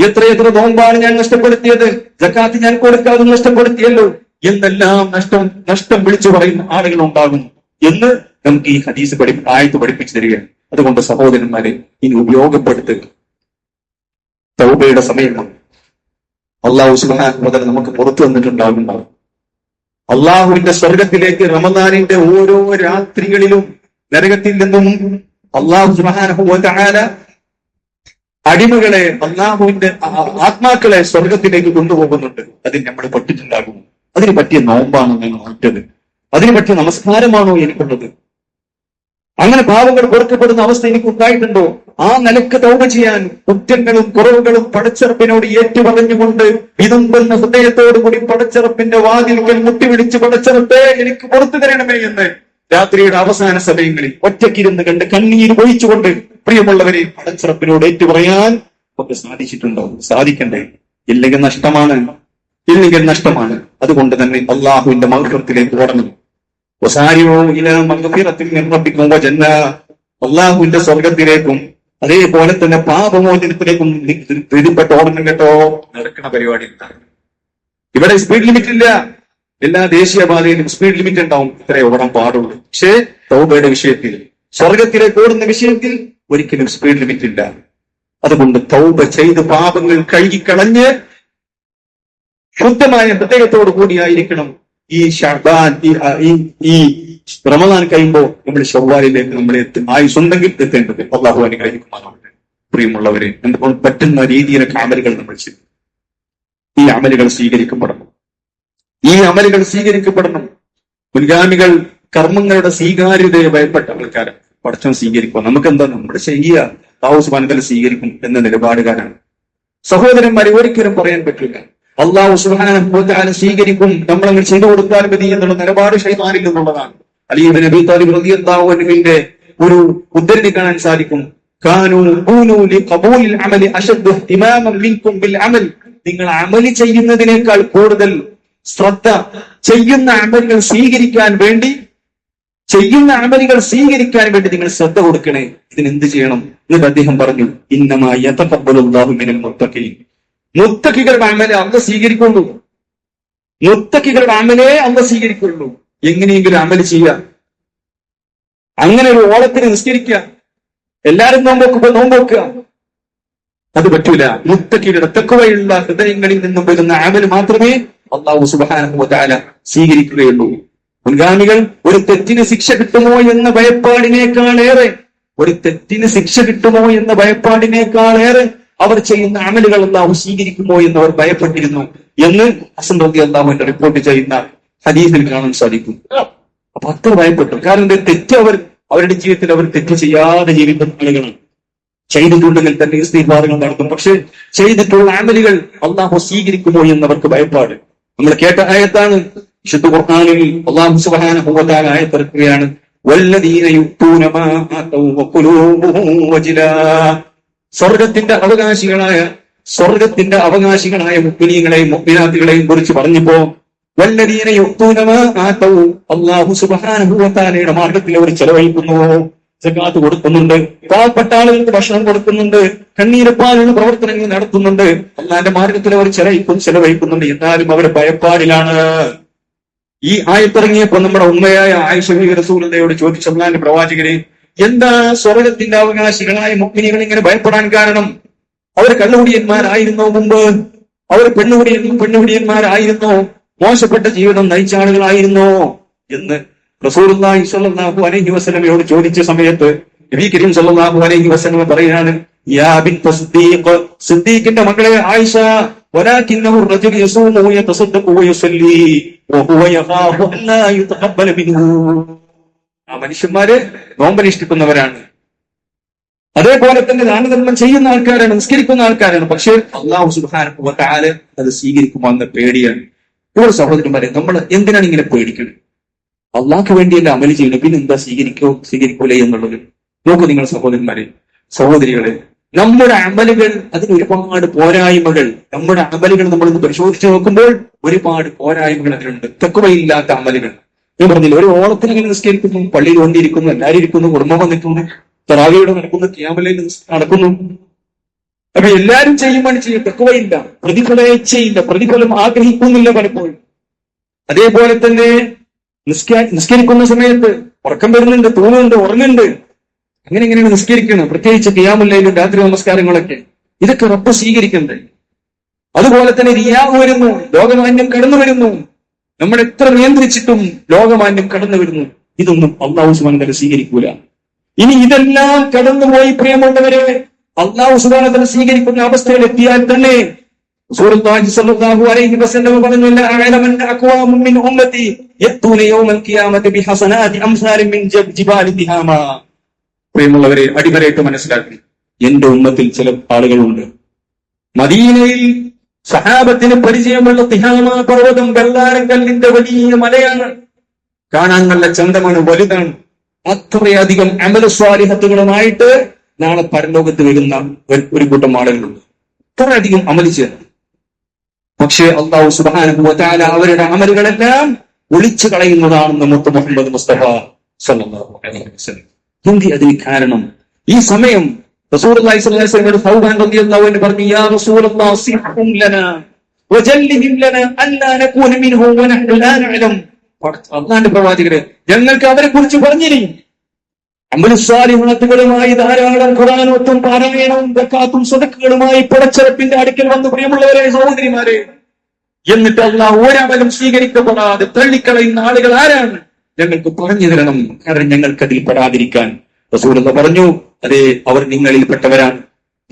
എത്ര നോമ്പാണ് ഞാൻ നഷ്ടപ്പെടുത്തിയത്, സക്കാത്ത് ഞാൻ കൊടുക്കാതെ നഷ്ടപ്പെടുത്തിയല്ലോ എന്നെല്ലാം നഷ്ടം വിളിച്ചു പറയുന്ന ആളുകൾ ഉണ്ടാകുന്നു എന്ന് നമുക്ക് ഈ ഹദീസ് ആയത്ത് പഠിപ്പിച്ചു തരികയാണ്. അതുകൊണ്ട് സഹോദരന്മാരെ, ഇനി ഉപയോഗപ്പെടുത്തുക. തൗബയുടെ സമയമാണ്. അള്ളാഹു സുബ്ഹാനഹു വ തആല നമുക്ക് പുറത്തു വന്നിട്ടുണ്ടാകുന്നുണ്ടാവും. അള്ളാഹുവിന്റെ സ്വർഗത്തിലേക്ക് റമദാനിന്റെ ഓരോ രാത്രികളിലും നരകത്തിൽ നിന്നും അള്ളാഹു സുബ്ഹാനഹു വ തആല അടിമകളെ, അള്ളാഹുവിന്റെ ആത്മാക്കളെ സ്വർഗത്തിലേക്ക് കൊണ്ടുപോകുന്നുണ്ട്. അതിന് നമ്മൾ പറ്റിട്ടുണ്ടാകും. അതിന് പറ്റിയ നോമ്പാണോ ഞാൻ മാറ്റത്? അതിന് പറ്റിയ നമസ്കാരമാണോ എനിക്കുള്ളത്? അങ്ങനെ പാവങ്ങൾ പൊറുക്കപ്പെടുന്ന അവസ്ഥ എനിക്ക് ഉണ്ടായിട്ടുണ്ടോ? ആ നിലക്ക് തൗബ ചെയ്യാൻ, കുറ്റങ്ങളും കുറവുകളും പടച്ചിറപ്പിനോട് ഏറ്റുപറഞ്ഞുകൊണ്ട് വിതുമ്പുന്ന ഹൃദയത്തോടുകൂടി പടച്ചിറപ്പിന്റെ വാതിൽക്കൽ മുട്ടിവിളിച്ച് പടച്ചിറപ്പേ എനിക്ക് പുറത്തു തരണമേ എന്ന് രാത്രിയുടെ അവസാന സമയങ്ങളിൽ ഒറ്റയ്ക്കിരുന്ന് കണ്ട് കണ്ണീര് ഒഴിച്ചുകൊണ്ട് പ്രിയമുള്ളവരെ പടച്ചിറപ്പിനോട് ഏറ്റുപറയാൻ ഒക്കെ സാധിച്ചിട്ടുണ്ടോ? സാധിക്കണ്ടേ? ഇല്ലെങ്കിൽ നഷ്ടമാണ്. അതുകൊണ്ട് തന്നെ അള്ളാഹുവിന്റെ മഗ്ഫിറത്തിലേക്ക് ഓടണം. അള്ളാഹുവിന്റെ സ്വർഗത്തിലേക്കും അതേപോലെ തന്നെ പാപമോചനത്തിലേക്കും ധൃതിപ്പെട്ട് ഓടണം കേട്ടോ. നടക്കുന്ന പരിപാടി ഇവിടെ സ്പീഡ് ലിമിറ്റ് ഇല്ല. എല്ലാ ദേശീയപാതയിലും സ്പീഡ് ലിമിറ്റ് ഉണ്ടാവും. ഇത്രേ ഓടാൻ പാടുള്ളൂ. പക്ഷേ തൗബയുടെ വിഷയത്തിൽ, സ്വർഗത്തിലേക്ക് ഓടുന്ന വിഷയത്തിൽ ഒരിക്കലും സ്പീഡ് ലിമിറ്റ് ഇല്ല. അതുകൊണ്ട് തൗബ ചെയ്ത് പാപങ്ങൾ കഴുകിക്കളഞ്ഞ് ശുദ്ധമായ ഹൃദയത്തോടു കൂടിയായിരിക്കണം ഈ ഷഅബാൻ, ഈ റമദാൻ കഴിയുമ്പോൾ നമ്മൾ ശവ്വാലിലേക്ക് നമ്മൾ ആയുസുണ്ടെങ്കിൽ എത്തേണ്ടത്. അല്ലാഹു അനുഗ്രഹിക്കുമാറാവട്ടെ. പ്രിയമുള്ളവരെ, എന്തുകൊണ്ട് പറ്റുന്ന രീതിയിലൊക്കെ അമലുകൾ നമ്മൾ ചെയ്യും. ഈ അമലുകൾ സ്വീകരിക്കപ്പെടണം. മുൻഗാമികൾ കർമ്മങ്ങളുടെ സ്വീകാര്യതയെ ഭയപ്പെട്ട ആൾക്കാരാണ്. പടച്ചവൻ സ്വീകരിക്കുക. നമുക്കെന്താ, നമ്മുടെ ചെയ്യുക, അല്ലാഹു സുബ്ഹാനഹു വ തആല സ്വീകരിക്കും എന്ന നിലപാടുകാരാണ്. സഹോദരന്മാരെ, ഒരിക്കലും പറയാൻ പറ്റില്ല അല്ലാഹു സുബ്ഹാനഹു വ തആല സ്വീകരിക്കും, നമ്മളങ്ങ് ചെയ്തു കൊടുത്താൽ മതി എന്നുള്ള നിലപാട് ശൈത്താനിൽ നിന്നുള്ളതാണ്. അലി ഇബ്നു അബീ താലിബ് റളിയല്ലാഹു അൻഹുവിന്റെ ഒരു ഉദ്ധരണി കാണാൻ സാധിക്കും. നിങ്ങൾ അമല് ചെയ്യുന്നതിനേക്കാൾ കൂടുതൽ ശ്രദ്ധ ചെയ്യുന്ന അമലുകൾ സ്വീകരിക്കാൻ വേണ്ടി നിങ്ങൾ ശ്രദ്ധ കൊടുക്കണേ. ഇതിനെന്ത് ചെയ്യണം? എന്നിട്ട് അദ്ദേഹം പറഞ്ഞു, ഇന്നമാ യതഖബ്ബലുല്ലാഹു മിനൽ മുത്തഖീൻ. മുത്തക്കികളുടെ അമലെ അന്ന് സ്വീകരിക്കുള്ളൂ. മുത്തക്കികളുടെ അമലേ അന്ന് സ്വീകരിക്കുള്ളൂ. എങ്ങനെയെങ്കിലും അമല് ചെയ്യുക, അങ്ങനെ ഒരു ഓളത്തിന് നിസ്കരിക്കുക, എല്ലാരും നോമ്പൊക്കുക, അത് പറ്റൂല. മുത്തക്കിയുടെ തഖ്വയുള്ള ഹൃദയങ്ങളിൽ നിന്നും വരുന്ന അമല് മാത്രമേ അല്ലാഹു സുബ്ഹാനഹു വ തആല സ്വീകരിക്കുകയുള്ളൂ. മുൻഗാമികൾ ഒരു തെറ്റിന് ശിക്ഷ കിട്ടുമോ എന്ന ഭയപ്പാടിനേക്കാളേറെ അവർ ചെയ്യുന്ന അമലുകൾ അല്ലാഹു സ്വീകരിക്കുമോ എന്ന് അവർ ഭയപ്പെട്ടിരുന്നു എന്ന് ഹസൻ റളിയല്ലാഹു റിപ്പോർട്ട് ചെയ്യുന്ന ഹദീസിൽ കാണാൻ സാധിക്കും. അപ്പൊ അത്ര ഭയപ്പെട്ടു. കാരണം തെറ്റ് അവരുടെ ജീവിതത്തിൽ അവർ തെറ്റ് ചെയ്യാതെ ജീവിക്കുന്ന ആളുകളാണ്. ചെയ്തിട്ടുണ്ടെങ്കിൽ തന്നെ ഇസ്തിഗ്ഫാറുകൾ നടത്തും. പക്ഷെ ചെയ്തിട്ടുള്ള അമലുകൾ അല്ലാഹു സ്വീകരിക്കുമോ എന്നവർക്ക് ഭയപ്പാട്. നമ്മൾ കേട്ട ആയത്താണ് വിശുദ്ധ ഖുർആനിൽ അല്ലാഹു സുബ്ഹാനഹു വ തആല ആയത്തിറക്കുകയാണ്, വല്ലദീന യുത്തൂന മാ ആതൗ വഖുലൂബുഹും വജിലാ. സ്വർഗത്തിന്റെ അവകാശികളായ മുഅ്മിനീങ്ങളെയും മുഅ്മിനാത്തുകളെയും കുറിച്ച് പറഞ്ഞപ്പോ വല്ലദീന യുത്തൂന മാ ആതൗ, അല്ലാഹു സുബ്ഹാനഹു വ തആലയുടെ മാർഗ്ഗത്തിൽ അവർ ചെലവഴിക്കുന്നു, സകാത്ത് കൊടുക്കുന്നുണ്ട്, പാവപ്പെട്ട ആളുകൾക്ക് ഭക്ഷണം കൊടുക്കുന്നുണ്ട്, കണ്ണീരപ്പാലുള്ള പ്രവർത്തനങ്ങൾ നടത്തുന്നുണ്ട്, അല്ലാഹുവിന്റെ മാർഗ്ഗത്തിൽ അവർ ചെലവഴിക്കുന്നുണ്ട്. എന്നാലും അവരുടെ ഭയപ്പാടിലാണ്. ഈ ആയത്തിറങ്ങിയപ്പോ നമ്മുടെ ഉമ്മയായ ആയിഷ ബീവി റസൂലുള്ളാഹിയോട് ചോദിച്ചു, അല്ലാഹുവിന്റെ പ്രവാചകരെ, എന്താ സ്വർഗത്തിന്റെ അവകാശികളായ മുഅ്മിനീങ്ങൾ ഇങ്ങനെ ഭയപ്പെടാൻ കാരണം? അവർ കള്ളുകുടിയന്മാരായിരുന്നോ മുമ്പ്? അവർ പെണ്ണുകുടിയന്മാരായിരുന്നോ? മോശപ്പെട്ട ജീവിതം നയിച്ച ആളുകളായിരുന്നോ എന്ന് റസൂലുള്ളാഹി സ്വല്ലല്ലാഹു അലൈഹി വസല്ലമയോട് ചോദിച്ച സമയത്ത് നബി കരീം സ്വല്ലല്ലാഹു അലൈഹി വസല്ലം പറയാണ്, യാ ബിൻത സിദ്ദീഖ്, സിദ്ദീഖിന്റെ മകളെ ആയിഷ, വലാകിന്നഹു റജുൽ യസൂമു വയതസദ്ദഖു വയസല്ലി വഹുവ യഖാഫു അല്ലാ യുതഖബ്ബല മിൻഹു. ആ മനുഷ്യന്മാര് നോമ്പനുഷ്ഠിക്കുന്നവരാണ്, അതേപോലെ തന്നെ ദാനധർമ്മം ചെയ്യുന്ന ആൾക്കാരാണ്, നിസ്കരിക്കുന്ന ആൾക്കാരാണ്. പക്ഷേ അല്ലാഹു സുബ്ഹാനഹു വ തആല അത് സ്വീകരിക്കുമോ എന്ന പേടിയാണ്. ഇപ്പോൾ സഹോദരന്മാരെ, നമ്മൾ എന്തിനാണ് ഇങ്ങനെ പേടിക്കുന്നത്? അള്ളാഹ്ക്ക് വേണ്ടിയല്ല അമല് ചെയ്യണം, പിന്നെ എന്താ സ്വീകരിക്കൂലേ എന്നുള്ളത് നോക്കൂ. നിങ്ങൾ സഹോദരന്മാരെ, സഹോദരികളെ, നമ്മുടെ അമലുകൾ അതിന് ഒരുപാട് പോരായ്മകൾ. നമ്മുടെ അമലുകൾ നമ്മളിന്ന് പരിശോധിച്ച് നോക്കുമ്പോൾ ഒരുപാട് പോരായ്മകൾ അതിലുണ്ട്. തഖ്വയില്ലാത്ത അമലുകൾ. ഞാൻ പറഞ്ഞില്ല, ഒരു ഓണത്തിന് ഇങ്ങനെ നിസ്കരിക്കുന്നു, പള്ളിയിൽ വന്നിരിക്കുന്നു, എല്ലാവരും ഇരിക്കുന്നു, കുടുംബം വന്നിട്ടുണ്ട്, തറാവിയുടെ നടക്കുന്നു, ഖിയാമുൽ നടക്കുന്നു. അപ്പൊ എല്ലാരും ചെയ്യുമ്പോൾ ചെയ്യും, തഖ്വയില്ല, പ്രതിഫലേച്ഛയില്ല, പ്രതിഫലം ആഗ്രഹിക്കുന്നില്ല പലപ്പോഴും. അതേപോലെ തന്നെ നിസ്കരിക്കുന്ന സമയത്ത് ഉറക്കം വരുന്നുണ്ട്, തൂങ്ങുന്നുണ്ട്, ഉറങ്ങുന്നുണ്ട്. എങ്ങനെയാണ് നിസ്കരിക്കണം? പ്രത്യേകിച്ച് ഖിയാമുൽ ലൈലും രാത്രി നമസ്കാരങ്ങളൊക്കെ, ഇതൊക്കെ റബ്ബ് സ്വീകരിക്കണ്ടേ? അതുപോലെ തന്നെ റിയാ വരുന്നു, ലോകമാന്യം കടന്നു വരുന്നു. നമ്മൾ എത്ര നിയന്ത്രിച്ചിട്ടും ലോകമാന്യം കടന്നു വരുന്നു. ഇതൊന്നും അല്ലാഹു സുബ്ഹാനഹു വ തആല സ്വീകരിക്കൂല. ഇനി ഇതെല്ലാം കടന്നുപോയി പ്രിയമുള്ളവരെ അല്ലാഹു സുബ്ഹാനഹു വ തആല സ്വീകരിക്കുന്ന അവസ്ഥയിൽ എത്തിയാൽ തന്നെ റസൂലുള്ളാഹി സ്വല്ലല്ലാഹു അലൈഹി വസല്ലം പറഞ്ഞു, ലാ അഅലമൻ അഖ്വാമുൻ മിൻ ഉമ്മത്തി യഅ്തൂന യൗമൽ ഖിയാമത്തി ബിഹസനാതി അംസാലിൻ മിൻ ജിബാലി തിഹാമ. പ്രിയമുള്ളവരെ, അടിവരയിട്ട് മനസ്സിലാക്കി, എന്റെ ഉമ്മത്തിൽ ചില ആളുകളുണ്ട്, മദീനയിൽ സഹാബത്തിന് പരിചയമുള്ള തിഹാമ പർവ്വതം വെള്ളാരം കല്ലിന്റെ വലിയ മലയാണ്, കാണാൻ നല്ല ചന്തമാണ്, വലുതാണ്. അത്രയധികം അമല സ്വാലിഹത്തുകളുമായിട്ട് നാളെ പരലോകത്ത് വരുന്ന ഒരു കൂട്ടം ആളുകളുണ്ട്. അത്രയധികം അമലിച്ച്. പക്ഷേ അല്ലാഹു സുബ്ഹാനഹു വ തആല അവരുടെ അമലുകളെല്ലാം ഒളിച്ചു കളയുന്നതാണെന്ന് മുത്ത് മുഹമ്മദ് മുസ്തഫ സല്ലല്ലാഹു അലൈഹി വസല്ലം. എന്തി അതിന് കാരണം? ഈ സമയം റസൂലുള്ളാഹി സ്വല്ലല്ലാഹു അലൈഹി വസല്ലം സൗബാൻ റളിയല്ലാഹു അൻഹു പറഞ്ഞു, യാ റസൂലല്ലാഹ് സിഹും ലനാ വജല്ലിഹിം ലനാ അല്ലാ നകൂന മിൻഹു വനഹ്നു ലാ നഅലം. അല്ലാഹുവിന്റെ പ്രവാചകരെ, ഞങ്ങൾക്ക് അവരെ കുറിച്ച് പറഞ്ഞിരിക്കും. അമലു സ്വാലിഹാത്തുകളുമായി ധാരാളം ഖുർആനോത്തും പാരായണവും സക്കാത്തും സദഖകളുമായി പടച്ചറപ്പിന്റെ അടുക്കൽ വന്ന് പ്രിയമുള്ളവരെ, സഹോദരിമാരെ, എന്നിട്ട് അല്ലാഹു ഒരമലും സ്വീകരിക്കപ്പെടാതെ തള്ളിക്കളയുന്ന ആളുകൾ ആരാണ്? ഞങ്ങൾക്ക് പറഞ്ഞു തരണം, കാരണം ഞങ്ങൾക്ക് അതിൽ പെടാതിരിക്കാൻ. റസൂലുള്ളാഹി പറഞ്ഞു, അതെ, അവർ നിങ്ങളിൽപ്പെട്ടവരാണ്.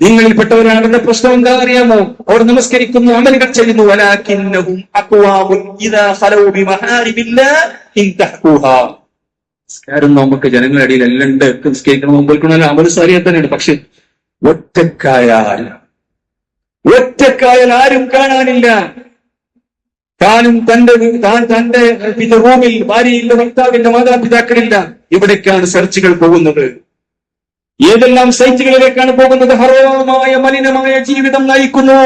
നിങ്ങളിൽപ്പെട്ടവരാണെന്ന പ്രശ്നം എന്താ അറിയാമോ? അവർ നമസ്കരിക്കുന്നു, അമലുകൾ ചെയ്യുന്നു. വലാകിന്നഹും അഖ്വാമുൻ ഇദാ ഖലൂ ബിമഹാരിബില്ലാഹി ഇൻതഹൂഹാ. നിസ്കാരം നമുക്ക് ജനങ്ങളുടെ ഇടയിൽ എല്ലാം ഉണ്ട്, നിസ്കരിക്കണം, നോമ്പൊരിക്കണമല്ലോ, അമൽ സാരിയാൽ തന്നെയാണ്. പക്ഷെ ഒറ്റക്കായാൽ ആരും കാണാനില്ല. താനും തന്റെ പിന്നെ റൂമിൽ ഭാര്യയില്ല, ഭർത്താവിന്റെ മാതാപിതാക്കളില്ല. ഇവിടേക്കാണ് സെർച്ചുകൾ പോകുന്നത്. ഏതെല്ലാം സൈറ്റുകളിലേക്കാണ് പോകുന്നത്? ഹറാമായ മലിനമായ ജീവിതം നയിക്കുന്നു.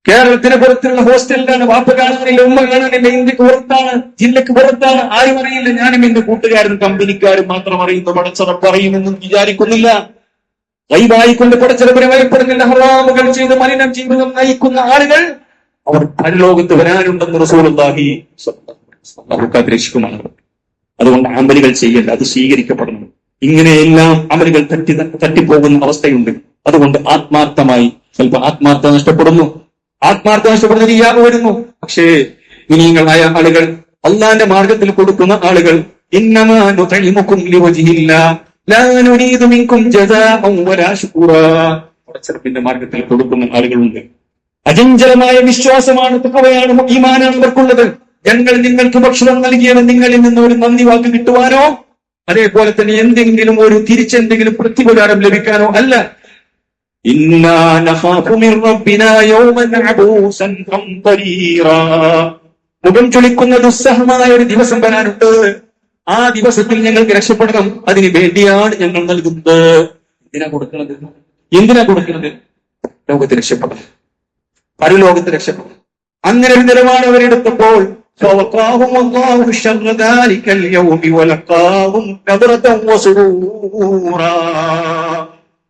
കേരളത്തിന് പുറത്തുള്ള ഹോസ്റ്റലിലാണ്. വാപ്പ കാണാനില്ല, ഉമ്മ കാണാനില്ല, ഇന്ത്യക്ക് പുറത്താണ്, ജില്ലക്ക് പുറത്താണ്, ആരും അറിയില്ല. ഞാനും എന്റെ കൂട്ടുകാരും കമ്പനിക്കാരും മാത്രം അറിയുന്നു. പടച്ചറപ്പ് അറിയുമെന്നും വിചാരിക്കുന്നില്ല. ഗൈബായിക്കൊണ്ട് പടച്ചവരെ ഭയപ്പെടുന്നില്ല, ഹറാമുകൾ ചെയ്ത് മലിനം ജീവിതം നയിക്കുന്ന ആളുകൾ അവർ പരലോകത്ത് വരാനുണ്ടെന്ന് റസൂലുള്ളാഹി രക്ഷിക്കുമാണ്. അതുകൊണ്ട് അമലുകൾ ചെയ്യേണ്ട, അത് സ്വീകരിക്കപ്പെടണം. ഇങ്ങനെയെല്ലാം അമലുകൾ തട്ടിപ്പോകുന്ന അവസ്ഥയുണ്ട്. അതുകൊണ്ട് ആത്മാർത്ഥമായി, ചിലപ്പോൾ ആത്മാർത്ഥത നഷ്ടപ്പെടുന്നു, ആത്മാർത്ഥത നഷ്ടപ്പെടുന്ന റിയാ വരുന്നു. പക്ഷേ വിനീയങ്ങളായ ആളുകൾ, അള്ളാന്റെ മാർഗത്തിൽ കൊടുക്കുന്ന ആളുകൾ, ഇന്നമാ നുതഇമുകും ലിവജ്ഹില്ലാഹ് ലാ നുരീദു മിൻകും ജസാഅൻ വലാ ശുക്റാ, പടച്ചറപ്പിന്റെ മാർഗത്തിൽ കൊടുക്കുന്ന ആളുകളുണ്ട്. അചഞ്ചലമായ വിശ്വാസമാണ്, തഖ്വയാണ്, ഈമാനാണ് അവർക്കുള്ളത്. ഞങ്ങൾ നിങ്ങൾക്ക് ഭക്ഷണം നൽകിയത് നിങ്ങളിൽ നിന്ന് ഒരു നന്ദി വാക്ക് കിട്ടുവാനോ അതേപോലെ തന്നെ എന്തെങ്കിലും ഒരു തിരിച്ചെന്തെങ്കിലും പ്രത്യുപകാരം ലഭിക്കാനോ അല്ല. ഇന്നാ നഖാഫു മിർ റബ്ബിനാ യൗമൻ അബൂസൻ ഖംതരീറാ, മുഖം ചുളിക്കുന്ന ദുസ്സഹമായ ഒരു ദിവസം വരാനുണ്ട്. ആ ദിവസത്തിൽ ഞങ്ങൾക്ക് രക്ഷപ്പെടണം, അതിനു വേണ്ടിയാണ് ഞങ്ങൾ നൽകുന്നത്. എന്തിനാ കൊടുക്കുന്നത്? ലോകത്ത് രക്ഷപ്പെടണം, പരലോകത്ത് രക്ഷപ്പെടണം. അങ്ങനെ ഒരു നിലപാട് അവരെടുത്തപ്പോൾ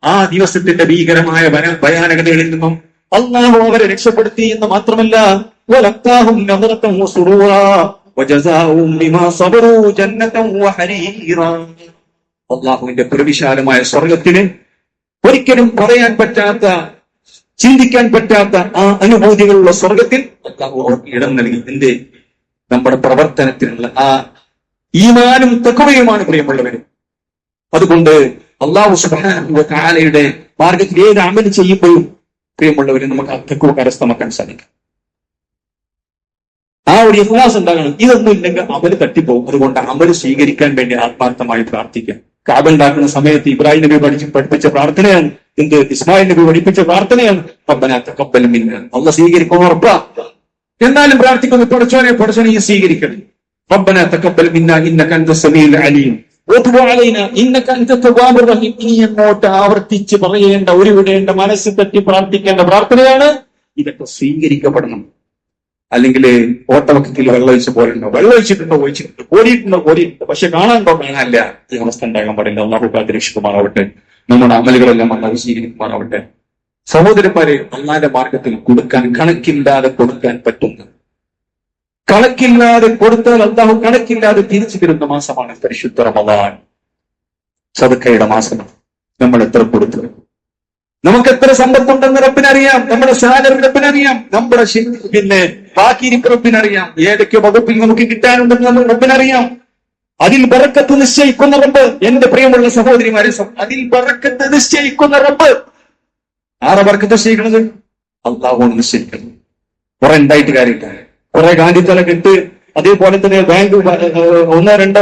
ആ ദിവസത്തിന്റെ ഭീകരമായ ഭയാനകതകളിൽ നിന്നും അല്ലാഹു അവരെ രക്ഷപ്പെടുത്തി എന്ന് മാത്രമല്ല, അള്ളാഹുവിന്റെ പ്രവിശാലമായ സ്വർഗത്തിന് ഒരിക്കലും പറയാൻ പറ്റാത്ത, ചിന്തിക്കാൻ പറ്റാത്ത ആ അനുഭൂതികളുള്ള സ്വർഗത്തിൽ അല്ലാഹു അവർക്ക് ഇടം നൽകി. എന്റെ നമ്മുടെ പ്രവർത്തനത്തിനുള്ള ആ ഈമാനും തഖ്വയുമാണ് പ്രിയമുള്ളവര്. അതുകൊണ്ട് അല്ലാഹു സുബ്ഹാനഹു വ തആലയുടെ മാർഗത്തിൽ ഏത് അമൽ ചെയ്യുമ്പോഴും പ്രിയമുള്ളവര് നമുക്ക് ആ തഖ്വ കരസ്ഥമാക്കാൻ സാധിക്കും. ആ ഒരു ഇഖ്ലാസ് ഉണ്ടാകണം. ഇതൊന്നും ഇല്ലെങ്കിൽ അമല് തട്ടിപ്പോകും. അതുകൊണ്ട് അമല് സ്വീകരിക്കാൻ വേണ്ടി ആത്മാർത്ഥമായി പ്രാർത്ഥിക്കാം. കഅബ ഉണ്ടാക്കുന്ന സമയത്ത് ഇബ്രാഹിം നബി പഠിപ്പിച്ച പ്രാർത്ഥനയാണ്, ഇസ്മായിൽ നബി പഠിപ്പിച്ച പ്രാർത്ഥനയാണ്, റബ്ബനാ തഖബ്ബൽ മിന്നാ. അല്ലാഹു സ്വീകരിക്കുമെന്ന് ഉറപ്പാ. എന്നാലും പ്രാർത്ഥിക്കുന്നു, പടച്ചോനെ ഈ സ്വീകരിക്കണം. റബ്ബനാ തഖബ്ബൽ മിന്നാ ഇന്നക അൻത സമീഉൽ അലീം വതുബ് അലൈനാ ഇന്നക അൻത തവ്വാബുർ റഹീം. ഇനി അങ്ങോട്ട് ആവർത്തിച്ച് പറയേണ്ട, ഉരുവിടേണ്ട, മനസ്സ് തട്ടി പ്രാർത്ഥിക്കേണ്ട പ്രാർത്ഥനയാണ്. ഇതൊക്കെ സ്വീകരിക്കപ്പെടണം. അല്ലെങ്കിൽ ഓട്ടവക്കത്തിൽ വെള്ളം ഒഴിച്ച പോലെ ഉണ്ടോ, വെള്ളം ഒഴിച്ചിട്ടുണ്ടോ, കോരിയിട്ടുണ്ടോ, പക്ഷെ കാണാനുണ്ടോ, കാണാനില്ല. ഈ അവസ്ഥ ഉണ്ടാകാൻ പാടില്ല. അല്ലാഹു കാത്തിരക്ഷിക്കുമാറാവട്ടെ. നമ്മുടെ അമലുകളെല്ലാം അല്ലാഹു സ്വീകരിക്കുമാറാവട്ടെ. സഹോദരന്മാരെ, അല്ലാഹുവിന്റെ മാർഗത്തിൽ കൊടുക്കാൻ, കണക്കില്ലാതെ കൊടുക്കാൻ പറ്റുന്ന, കണക്കില്ലാതെ കൊടുത്താൽ അല്ലാഹു കണക്കില്ലാതെ തിരിച്ചു തരുന്ന മാസമാണ് പരിശുദ്ധ റമദാൻ. സദഖയുടെ മാസമാണ്. നമ്മൾ എത്ര കൊടുത്തു, നമുക്ക് എത്ര സമ്പത്തുണ്ടെന്ന് റബ്ബിനറിയാം, നമ്മുടെ സാലറി റബ്ബിനറിയാം, നമ്മുടെ ബാക്കിയിരിപ്പ് റബ്ബിനറിയാം, ഏതൊക്കെ വകുപ്പിൽ നമുക്ക് കിട്ടാനുണ്ടെന്ന് റബ്ബിനറിയാം. അതിൽ ബറക്കത്ത് നിശ്ചയിക്കുന്ന റബ്ബ്. എന്റെ പ്രിയമുള്ള സഹോദരിമാരെ, അതിൽ ബറക്കത്ത് നിശ്ചയിക്കുന്ന റബ്ബ്. ആരെ ബറക്കത്ത് നിശ്ചയിക്കുന്നത്? അല്ലാഹുവാണ് നിശ്ചയിക്കുന്നത്. കുറെ ഉണ്ടായിട്ട് കാര്യമില്ല. കുറെ ഗാന്ധിത്തലൊക്കെ ഇട്ട്, അതേപോലെ തന്നെ ബാങ്ക് 1-2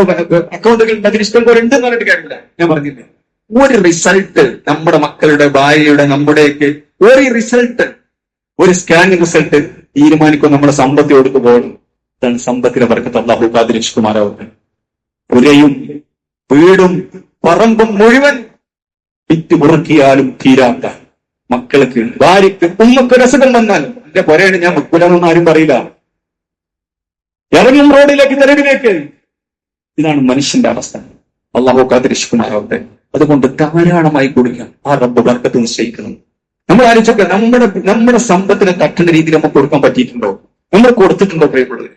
അക്കൗണ്ടുകൾ അതിന് ഇഷ്ടം പോലെ ഉണ്ട് എന്ന് പറഞ്ഞിട്ട് കാര്യമില്ല. ഞാൻ പറഞ്ഞില്ലേ, ഒരു റിസൾട്ട്, നമ്മുടെ മക്കളുടെ, ഭാര്യയുടെ, നമ്മുടെയൊക്കെ ഒരു റിസൾട്ട്, ഒരു സ്കാനിങ് റിസൾട്ട് തീരുമാനിക്കും നമ്മുടെ സമ്പത്തി കൊടുക്കുമ്പോൾ. സമ്പത്തിനെ ബറക്കത്ത്. അല്ലാഹു കാത്തിരക്ഷിക്കുമാറാവട്ടെ. പുരയും വീടും പറമ്പും മുഴുവൻ വിറ്റ് മുറുക്കിയാലും തീരാത്ത മക്കൾക്ക്, ഭാര്യയ്ക്ക്, ഉമ്മക്കൊരു അസുഖം വന്നാൽ എന്റെ പുരയാണ് ഞാൻ വെക്കൂലെന്നൊന്നും ആരും പറയില്ല. ഇറങ്ങും റോഡിലേക്ക്, തെരുവിലേക്ക്. ഇതാണ് മനുഷ്യന്റെ അവസ്ഥ. അല്ലാഹു കാത്തിരക്ഷിക്കുമാറാവട്ടെ. അതുകൊണ്ട് ധാരാളമായി കൊടുക്കാം. ആ റബ്ബ് ബർക്കത്ത് നിശ്ചയിക്കണം. നമ്മൾ ആലോചിച്ചൊക്കെ നമ്മുടെ സമ്പത്തിനെ തട്ടുന്ന രീതിയിൽ നമുക്ക് കൊടുക്കാൻ പറ്റിയിട്ടുണ്ടോ? നമ്മൾ കൊടുത്തിട്ടുണ്ടോ പ്രിയപ്പെട്ടത്?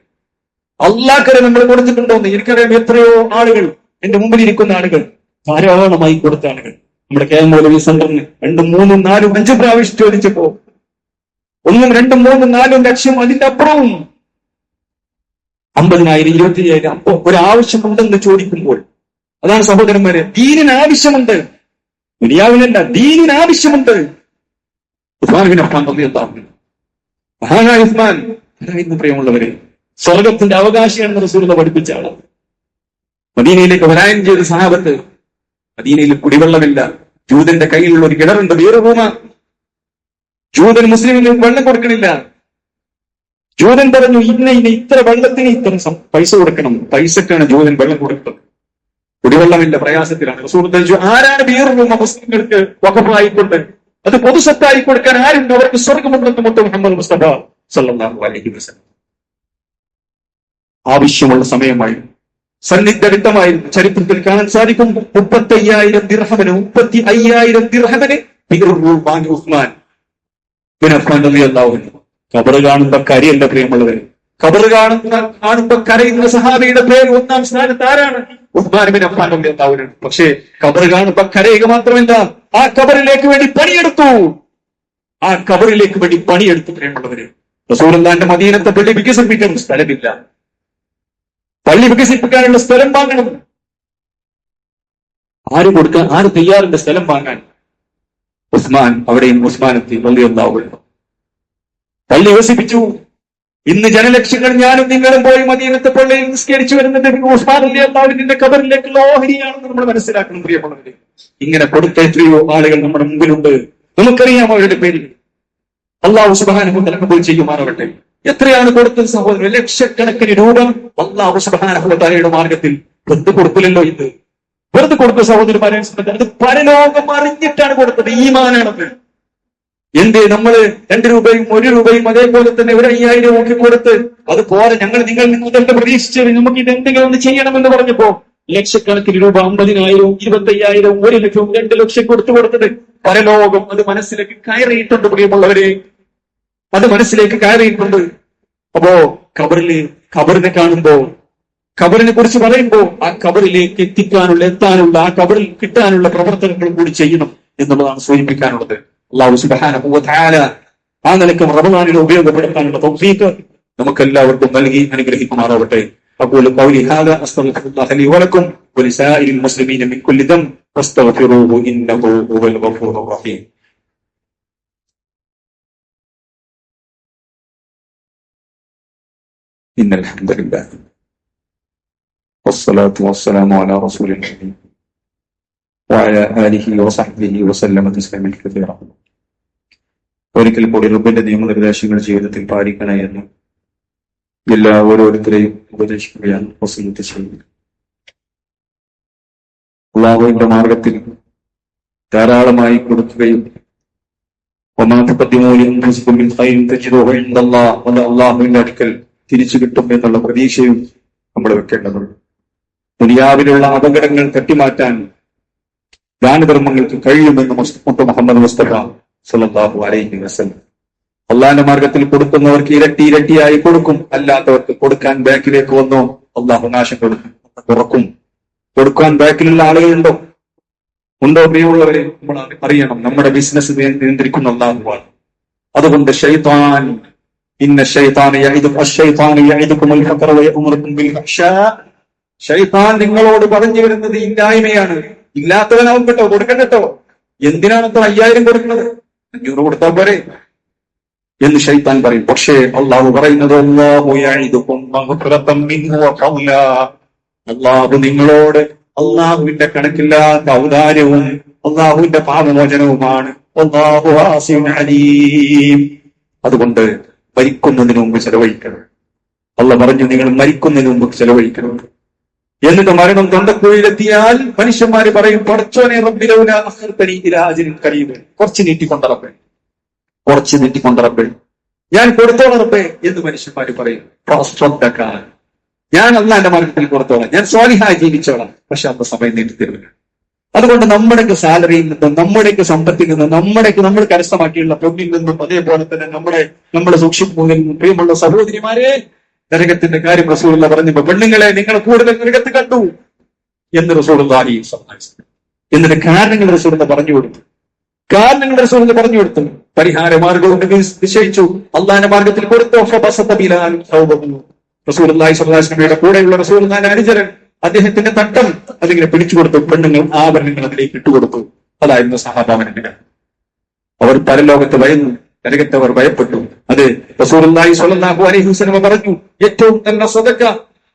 അല്ലാഹുവിനെ നമ്മൾ കൊടുത്തിട്ടുണ്ടോ എന്ന് എനിക്കറിയാം. എത്രയോ ആളുകൾ, എന്റെ മുമ്പിൽ ഇരിക്കുന്ന ആളുകൾ, ധാരാളമായി കൊടുത്ത ആളുകൾ. നമ്മുടെ കെ എം മൗലവി സെന്ററിന് 2, 3, 4, 5 പ്രാവശ്യം ചോദിച്ചപ്പോ 1, 2, 3, 4 ലക്ഷം, അതിന്റെ അപ്പുറവും 50,000, 25,000. അപ്പോ ഒരാവശ്യമുണ്ടെന്ന് ചോദിക്കുമ്പോൾ, അതാണ് സഹോദരന്മാരെ, ദീനിന് ആവശ്യമുണ്ട്. ദുനിയാവിനല്ല, ദീനിന് ആവശ്യമുണ്ട്. മഹാനായ ഉസ്മാൻ, പ്രിയമുള്ളവരെ, സ്വർഗത്തിന്റെ അവകാശിയാണെന്ന് റസൂലുള്ളാഹി പഠിപ്പിച്ച ആളാണ്. മദീനയിലേക്ക് വരാൻ ചെയ്ത സഹാബത്ത്, മദീനയിൽ കുടിവെള്ളമില്ല, ജൂതന്റെ കയ്യിലുള്ള ഒരു കിണറുണ്ട്, വീരഭൂമ. ജൂതൻ മുസ്ലിമിന് വെള്ളം കൊടുക്കണില്ല. ജൂതൻ പറഞ്ഞു, ഇത്ര വെള്ളത്തിന് ഇത്ര പൈസ കൊടുക്കണം. പൈസക്കാണ് ജൂതൻ വെള്ളം കൊടുക്കുന്നത്. കുടിവെള്ളമില്ല, പ്രയാസത്തിലാണ്. റസൂലുള്ളാഹി ചോദിച്ചു, ആരാണ് വീരഭൂമ മുസ്ലിങ്ങൾക്ക് വഖഫായിക്കൊണ്ട് അത് പൊതുസ്വത്തായി കൊടുക്കാൻ ആരുണ്ട്? അവർക്ക് സ്വർഗമുണ്ടെന്ന് മുഹമ്മദ് മുസ്തഫ സല്ലല്ലാഹു അലൈഹി വസല്ലം. ആവശ്യമുള്ള സമയമായി സന്നിഗ്ധഘട്ടമായിരുന്നു. ചരിത്രത്തിൽ കാണാൻ സാധിക്കും 35,000 ദിർഹമിന് 35,000 ദിർഹമിന് വാങ്ങി ഉസ്മാൻ ബിൻ അഫ്ഫാൻ റളിയല്ലാഹു അൻഹു. ഖബർ കാണുമ്പോ കരയല്ല പ്രിയമുള്ളവർ. ഖബർ കാണുമ്പോ കരയുന്ന സഹാബിയുടെ പേര് 1-ാം സ്ഥാനത്ത് ആരാണ്? ഉസ്മാൻ ബിൻ അഫ്ഫാൻ റളിയല്ലാഹു അൻഹു. പക്ഷേ ഖബർ കാണുമ്പോ കരയുക മാത്രമല്ല, ആ ഖബറിലേക്ക് വേണ്ടി പണിയെടുത്തു. ആ ഖബറിലേക്ക് വേണ്ടി പണിയെടുത്തു പ്രിയമുള്ളവര്. റസൂലുള്ളാഹിന്റെ മദീനത്തെ പള്ളി വികസിപ്പിക്കാൻ സ്ഥലമില്ല. പള്ളി വികസിപ്പിക്കാനുള്ള സ്ഥലം വാങ്ങണം. ആര് തയ്യാറുണ്ട് സ്ഥലം വാങ്ങാൻ? ഉസ്മാൻ. അവിടെയും ഉസ്മാനെത്തി റളിയല്ലാഹു അൻഹു. പള്ളി വികസിപ്പിച്ചു. ഇന്ന് ജനലക്ഷങ്ങൾ ഞാനും നിങ്ങളും പോയി മദീനത്തെ പള്ളിയിൽ നിസ്കരിച്ചു വരുന്നത് ഉസ്മാൻ റളിയല്ലാഹു അൻഹുവിന്റെ ഖബറിലേക്കുള്ള ഓഹരിയാണെന്ന് നമ്മൾ മനസ്സിലാക്കണം പ്രിയമുള്ളവരെ. ഇങ്ങനെ കൊടുത്ത എത്രയോ ആളുകൾ നമ്മുടെ മുമ്പിലുണ്ട്. നമുക്കറിയാം അവരുടെ പേരിൽ. അല്ലാഹു സുബ്ഹാനഹു വ തആല കബൂൽ ചെയ്യുമാറാകട്ടെ. എത്രയാണ് കൊടുത്തത് സഹോദരൻ? ലക്ഷക്കണക്കിന് രൂപ അല്ലാഹു സുബ്ഹാനഹു വ തആലയുടെ മാർഗത്തിൽ. വെറുതെ കൊടുക്കില്ലല്ലോ ഇത്. വെറുതെ കൊടുത്ത സഹോദരന്മാരെ, അത് പരലോകം അറിഞ്ഞിട്ടാണ് കൊടുത്തത്. ഈമാനാണത്. എന്തേ നമ്മള് 2 രൂപയും 1 രൂപയും അതേപോലെ തന്നെ 5,000 ഒക്കെ കൊടുത്ത് അത് പോരെ, ഞങ്ങൾ നിങ്ങൾ നിങ്ങളുടെ പ്രതീക്ഷിച്ചത് നമുക്ക് ഇത് എന്തെങ്കിലും ഒന്ന് ചെയ്യണമെന്ന് പറഞ്ഞപ്പോ ലക്ഷക്കണക്കിന് രൂപ 50,000, 25,000, 1 ലക്ഷം, 2 ലക്ഷം കൊടുത്തത് പരലോകം അത് മനസ്സിലേക്ക് കയറിയിട്ടുണ്ട് പ്രിയമുള്ളവരെ. അത് മനസ്സിലേക്ക് കയറിയിട്ടുണ്ട്. അപ്പോ ഖബറിനെ കാണുമ്പോ, ഖബറിനെ കുറിച്ച് പറയുമ്പോ ആ ഖബറിലേക്ക് എത്താനുള്ള ആ ഖബറിൽ കിട്ടാനുള്ള പ്രവർത്തനങ്ങളും കൂടി ചെയ്യണം എന്നുള്ളതാണ് സൂചിപ്പിക്കാനുള്ളത്. അല്ലാഹു സുബ്ഹാനഹു വ തആല ആ നിലയ്ക്ക് റമദാനിനെ ഉപയോഗപ്പെടുത്താനുള്ള തൗഫീഖ് നമുക്കെല്ലാവർക്കും നൽകി അനുഗ്രഹിക്കുമാറാവട്ടെ. أقول قولي هذا أستغفر الله لي ولكم ولسائر المسلمين من كل ذنب فاستغفروه إنه هو الغفور الرحيم. إن الحمد لله والصلاة والسلام على رسول الله وعلى آله وصحبه وسلم تسليما كثيرا. ഒരിക്കൽ കൂടി റബ്ബിന്റെ നിയമനിർദ്ദേശങ്ങൾ ജീവിതത്തിൽ പാലിക്കണേ എന്ന് ഓരോരുത്തരെയും ഉപദേശിക്കുകയാണ് വസിയത്ത് ചെയ്യുന്നത്. അല്ലാഹുവിന്റെ മാർഗത്തിൽ ധാരാളമായി കൊടുക്കുകയും അല്ലാഹുവിന്റെ അടുക്കൽ തിരിച്ചു കിട്ടും എന്നുള്ള പ്രതീക്ഷയും നമ്മൾ വെക്കേണ്ടതുണ്ട്. ദുനിയാവിലുള്ള അപകടങ്ങൾ തട്ടിമാറ്റാൻ ദാനധർമ്മങ്ങൾക്ക് കഴിയുമെന്ന് മുഹമ്മദ് മുസ്തഫ സല്ലല്ലാഹു അലൈഹി വസല്ലം. അള്ളാഹിന്റെ മാർഗത്തിൽ കൊടുക്കുന്നവർക്ക് ഇരട്ടിയായി കൊടുക്കും. അല്ലാത്തവർക്ക് കൊടുക്കാൻ ബാക്കിലേക്ക് വന്നോ അള്ളാഹു നാശം കൊടുക്കും. കൊടുക്കാൻ ബാക്കിലുള്ള ആളുകളുണ്ടോ? ഉണ്ടോ പ്രിയമുള്ളവരെ? നമ്മൾ അറിയണം, നമ്മുടെ ബിസിനസ് നിയന്ത്രിക്കുന്ന അള്ളാഹുവാണ്. അതുകൊണ്ട് ശൈത്താൻ നിങ്ങളോട് പറഞ്ഞു വരുന്നത് ഇല്ലായ്മയാണ്. ഇല്ലാത്തവനാവും കേട്ടോ, കൊടുക്കണ്ടോ. എന്തിനാണ് 5,000 കൊടുക്കുന്നത്? 500 കൊടുത്താൽ പോരെ എന്ന് ശൈത്താൻ പറയും. പക്ഷേ അള്ളാഹു പറയുന്നത് അള്ളാഹു നിങ്ങളോട് അള്ളാഹുവിന്റെ കണക്കില്ലാത്ത ഔദാര്യവും അള്ളാഹുവിന്റെ പാപമോചനവുമാണ്. അതുകൊണ്ട് മരിക്കുന്നതിന് മുമ്പ് ചെലവഴിക്കണം. അള്ളാഹ് പറഞ്ഞു, നിങ്ങൾ മരിക്കുന്നതിന് മുമ്പ് ചെലവഴിക്കണം. എന്നിട്ട് മരണം തൊണ്ടക്കുഴിയിലെത്തിയാൽ മനുഷ്യന്മാര് പറയും, പടച്ചോനെ റബ്ബിലൗല അഖർതനി ഇലാ അജ്ലിൻ ഖരീബ്, കുറച്ച് നീട്ടിക്കൊണ്ടറപ്പേ, ഞാൻ കൊടുത്തോളറപ്പേ എന്ന് മനുഷ്യന്മാര് പറയും. ഞാൻ അല്ലാഹുവിന്റെ മാർഗത്തിൽ കൊടുത്തോളാം, ഞാൻ സ്വാലിഹായി ജീവിച്ചോളാം. പക്ഷെ അന്ന് സമയം നീട്ടിത്തരുമില്ല. അതുകൊണ്ട് നമ്മുടെയൊക്കെ സാലറിയിൽ നിന്നും നമ്മുടെയൊക്കെ സമ്പത്തിൽ നിന്നും നമ്മൾ കരസ്ഥമാക്കിയുള്ള പൊന്നിൽ നിന്നും അതേപോലെ തന്നെ നമ്മുടെ സൂക്ഷിപ്പുകളിൽ നിന്നും പ്രിയമുള്ള സഹോദരിമാരെ, നരകത്തിന്റെ കാര്യം റസൂലുള്ളാഹി പറഞ്ഞപ്പോ പെണ്ണുങ്ങളെ നിങ്ങൾ കൂടുതൽ നരകത്ത് കണ്ടു എന്ന് റസൂലുള്ളാഹി സല്ലല്ലാഹു. എന്നിട്ട് കാരണങ്ങൾ റസൂലുള്ളാഹി പറഞ്ഞു കൊടുത്തു. പരിഹാര മാർഗവും നിശ്ചയിച്ചു. അള്ളാഹിന്റെ മാർഗത്തിൽ കൊടുത്തു. റസൂലുള്ളാഹി സ്വല്ലല്ലാഹു അലൈഹി വസല്ലമയുടെ കൂടെയുള്ള റസൂലുള്ളാഹിന്റെ അനുചരൻ അദ്ദേഹത്തിന്റെ തട്ടം അതിങ്ങനെ പിടിച്ചു കൊടുത്തു. പെണ്ണുങ്ങൾ ആഭരണങ്ങൾ അതിലേക്ക് ഇട്ടുകൊടുത്തു. അതായിരുന്നു സഹാബാമനങ്ങൾ. അവർ പരലോകത്ത് ഭയന്നു, നരകത്തെ അവർ ഭയപ്പെട്ടു. അത് റസൂലുള്ളാഹി സ്വല്ലല്ലാഹു അലൈഹി വസല്ലം പറഞ്ഞു, ഏറ്റവും നല്ല സദഖ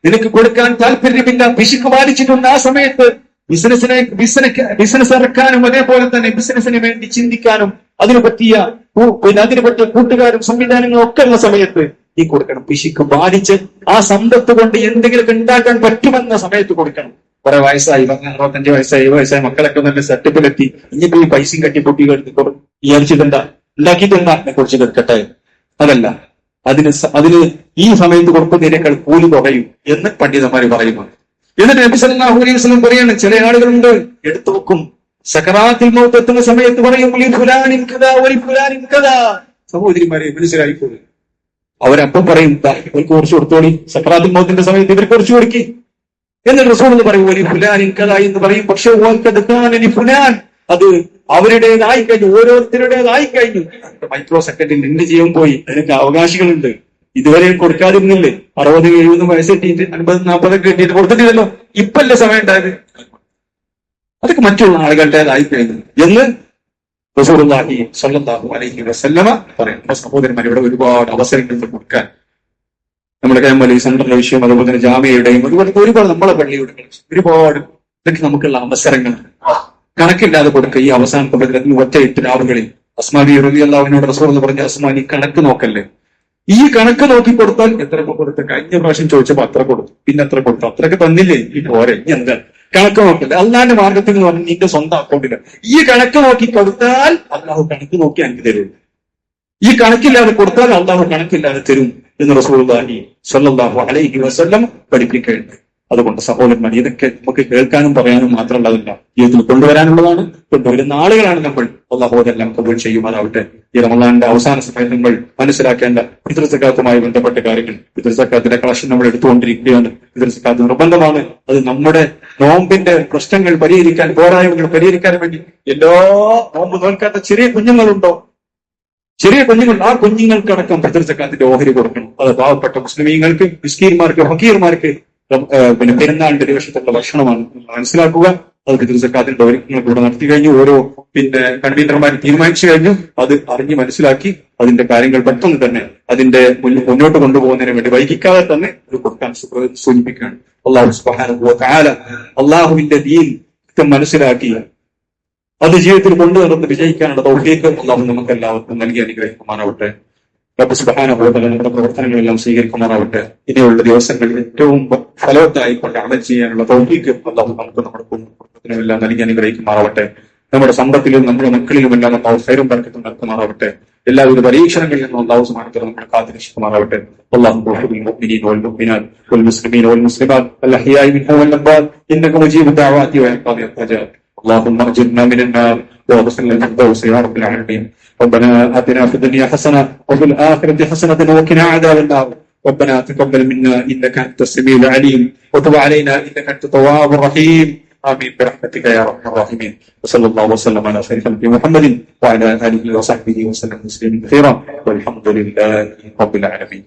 നിനക്ക് കൊടുക്കാൻ താല്പര്യമില്ല, പിശുക്ക് ബാധിച്ചിട്ടുണ്ട് ആ സമയത്ത് ബിസിനസ് ഇറക്കാനും അതേപോലെ തന്നെ ബിസിനസിന് വേണ്ടി ചിന്തിക്കാനും അതിനു പറ്റിയ കൂട്ടുകാരും സംവിധാനങ്ങളും ഒക്കെ ഉള്ള സമയത്ത് നീ കൊടുക്കണം. പിശുക്ക് ബാധിച്ച് ആ സമ്പത്ത് കൊണ്ട് എന്തെങ്കിലും ഉണ്ടാക്കാൻ പറ്റുമെന്ന സമയത്ത് കൊടുക്കണം. കുറെ വയസ്സായി, 65 വയസ്സായി മക്കളൊക്കെ നല്ല സെറ്റപ്പിലെത്തി, ഇനിയിപ്പോ ഈ പൈസയും കട്ടിപ്പൊട്ടി വിചാരിച്ചിട്ടുണ്ടാ ഉണ്ടാക്കിയിട്ടുണ്ടാ കുറിച്ച് കേൾക്കട്ടെ. അതല്ല, അതിന് ഈ സമയത്ത് കൊടുക്കുന്നതിനേക്കാൾ കൂലി കുറയും എന്ന് പണ്ഡിതന്മാര് പറയുന്നു. എന്നിട്ട് നബി സല്ലല്ലാഹു അലൈഹി വസല്ലം പറയാണ്, ചില ആളുകളുണ്ട് എടുത്തു വെക്കും, സക്കറാത്തിൽ മൗത്ത് എത്തുന്ന സമയത്ത് പറയും സഹോദരിമാരെ മനസ്സിലായിക്കോളൂ. അവരപ്പം പറയും, ഇവർക്ക് കുറച്ച് കൊടുത്തോളി, സക്കറാത്തിൽ മൗത്തിന്റെ സമയത്ത് ഇവർക്ക് കുറച്ച് കൊടുക്കി. എന്നിട്ട് റസൂൽ എന്ന് പറയും ഒരു ഫുലാനിൻ കഥ എന്ന് പറയും. പക്ഷെ ഫുലാൻ അത് അവരുടേതായി കഴിഞ്ഞു, ഓരോരുത്തരുടേതായി കഴിഞ്ഞു. മൈക്രോ സെക്കൻഡിൽ എന്റെ ജീവൻ പോയി, അതിനൊക്കെ അവകാശികളുണ്ട്. ഇതുവരെ കൊടുക്കാതിരുന്നില്ലേ? 60-70 വയസ്സെത്തിയിട്ട് 50-40 കിട്ടിയിട്ട് കൊടുത്തിട്ടില്ലല്ലോ, ഇപ്പല്ലേ സമയം ഉണ്ടായത്? അതൊക്കെ മറ്റുള്ള ആളുകളുടേതായി കഴിഞ്ഞു എന്ന് റസൂലുള്ളാഹി സ്വല്ലല്ലാഹു അലൈഹി വസല്ലമ പറയുന്നു. സഹോദരന്മാർ, ഇവിടെ ഒരുപാട് അവസരങ്ങൾ കൊടുക്കാൻ നമ്മുടെ കേമലി സെൻട്രൽ വിഷയം, അതുപോലെ തന്നെ ജാമ്യയുടെയും ഒരുപാട് നമ്മളെ പള്ളിയുടെ ഒരുപാട് ഇതൊക്കെ നമുക്കുള്ള അവസരങ്ങളാണ്. കണക്കില്ലാതെ കൊടുക്കുക. ഈ അവസാനത്തെ ബദലത്തിൽ ഒറ്റ 8 രാവുകളിൽ അസ്മാബി റളിയല്ലാഹുവിനോട് റസൂൽ എന്ന് പറഞ്ഞ, അസ്മാനി കണക്ക് നോക്കല്ലേ, ഈ കണക്ക് നോക്കി കൊടുത്താൽ എത്ര കൊടുത്ത്, കഴിഞ്ഞ പ്രാവശ്യം ചോദിച്ചപ്പോ അത്ര കൊടുത്തു, പിന്നെ എത്ര കൊടുത്തു, അത്രയൊക്കെ തന്നില്ലേ, ഈ പോരെ, ഇനി എന്താ കണക്ക് നോക്കല്ലേ? അള്ളാന്റെ മാർഗത്തിൽ എന്ന് പറഞ്ഞാൽ നിന്റെ സ്വന്തം അക്കൗണ്ടില് ഈ കണക്ക് നോക്കി കൊടുത്താൽ അള്ളാഹു കണക്ക് നോക്കി എനിക്ക് തരും. ഈ കണക്കില്ലാതെ കൊടുത്താൽ അള്ളാഹു കണക്കില്ലാതെ തരും എന്ന് റസൂലുള്ളാഹി സ്വല്ലല്ലാഹു അലൈഹി വസല്ലം പഠിപ്പിക്കുകയുണ്ട്. അതുകൊണ്ട് സഹോദരന്മാർ, ഇതൊക്കെ നമുക്ക് കേൾക്കാനും പറയാനും മാത്രമുള്ളതല്ല, ജീവിതത്തിൽ കൊണ്ടുവരാനുള്ളതാണ്. കൊണ്ടുവരുന്ന ആളുകളാണ് നമ്മൾ. അല്ലാഹു അതെല്ലാം കബൂൽ ചെയ്യുമാറാവട്ടെ. ഈ റമളാന്റെ അവസാന സമയത്ത് നമ്മൾ മനസ്സിലാക്കേണ്ട ഫിത്ർ സക്കാത്തുമായി ബന്ധപ്പെട്ട കാര്യങ്ങൾ, ഫിത്ർ സക്കാത്തിന്റെ കളക്ഷൻ നമ്മൾ എടുത്തുകൊണ്ടിരിക്കുകയാണ്. ഫിത്ർ സക്കാത്ത് നിർബന്ധമാണ്. അത് നമ്മുടെ നോമ്പിന്റെ പ്രശ്നങ്ങൾ പരിഹരിക്കാൻ, പോരായ്മകൾ പരിഹരിക്കാൻ വേണ്ടി എല്ലാ നോമ്പ് നോൽക്കാത്ത ചെറിയ കുഞ്ഞുങ്ങളുണ്ടോ, ചെറിയ കുഞ്ഞുങ്ങൾ, ആ കുഞ്ഞുങ്ങൾക്കടക്കം ഫിത്ർ സക്കാത്തിന്റെ ഓഹരി കൊടുക്കണം. അത് പാവപ്പെട്ട മുസ്ലിമീങ്ങൾക്ക്, മിസ്കീന്മാർക്ക്, ഫക്കീർമാർക്ക് പിന്നെ പെരുന്നാളിന്റെ ദിവസത്തുള്ള ഭക്ഷണമാണ് മനസ്സിലാക്കുക. അത് ഫിത്ർ സക്കാത്തിന്റെ ഒരുക്കങ്ങൾ കൂടെ നടത്തി കഴിഞ്ഞു. ഓരോ കൺവീനർമാർ തീരുമാനിച്ചു കഴിഞ്ഞു. അത് അറിഞ്ഞ് മനസ്സിലാക്കി അതിന്റെ കാര്യങ്ങൾ പെട്ടെന്ന് തന്നെ അതിന്റെ മുന്നോട്ട് കൊണ്ടുപോകുന്നതിന് വേണ്ടി വൈകിക്കാതെ തന്നെ ഇത് കൊടുക്കാൻ സൂചിപ്പിക്കുകയാണ്. അല്ലാഹു സുബ്ഹാനഹു വ തആല അള്ളാഹുവിന്റെ ദീൻ മനസ്സിലാക്കി അത് ജീവിതത്തിൽ കൊണ്ടുവന്ന് വിജയിക്കാനുള്ള തൗഫീഖ് അല്ലാഹു നമുക്ക് എല്ലാവർക്കും നൽകി അനുഗ്രഹിക്കുമാറാവട്ടെ. റബ്ബ് സുബ്ഹാനഹു വ തആല നമ്മുടെ പ്രവർത്തനങ്ങളെല്ലാം സ്വീകരിക്കുമാറാവട്ടെ. ഇനിയുള്ള ദിവസങ്ങളിൽ ഏറ്റവും ഫലവത്തായിക്കൊണ്ട് അമൽ ചെയ്യാനുള്ള തൗഫീഖ് അല്ലാഹു നമുക്ക് നമ്മുടെ കുടുംബത്തിനുമെല്ലാം നൽകി അനുഗ്രഹിക്കുമാറാവട്ടെ. നമ്മുടെ സമ്പത്തിലും നമ്മുടെ മക്കളിലുമെല്ലാം അല്ലാഹു ഖൈറും ബർക്കത്തും നൽകുമാറാവട്ടെ. എല്ലാവിധ പരീക്ഷണങ്ങളിൽ നിന്നും അല്ലാഹു സുബ്ഹാനഹു വ തആല നമ്മളെ കാത്തുരക്ഷിക്കുമാറാവട്ടെ. അല്ലാഹു ഖുഫുൽ മുഅ്മിനീന വൽ മുഅ്മിനാത്ത് വൽ മുസ്ലിമീന വൽ മുസ്ലിമാത്ത് വൽ അഹ്യാഇ മിൻഹും വൽ അംവാത്ത് ഇന്നക മുജീബുദ് ദഅവാതി വ ഖാദിയ ഹജാത്ത്. اللهم اجرنا من النار واغفر لنا الفردوس يا رب العالمين. ربنا آتنا في الدنيا حسنة وفي الآخرة حسنة وقنا عذاب النار. ربنا تقبل منا إنك أنت السميع العليم وتب علينا إنك أنت التواب الرحيم. آمين برحمتك يا أرحم الراحمين. وصلى الله وسلم على خير خلق محمد وعلى آله وصحبه وسلم تسليما كثيرا والحمد لله رب العالمين.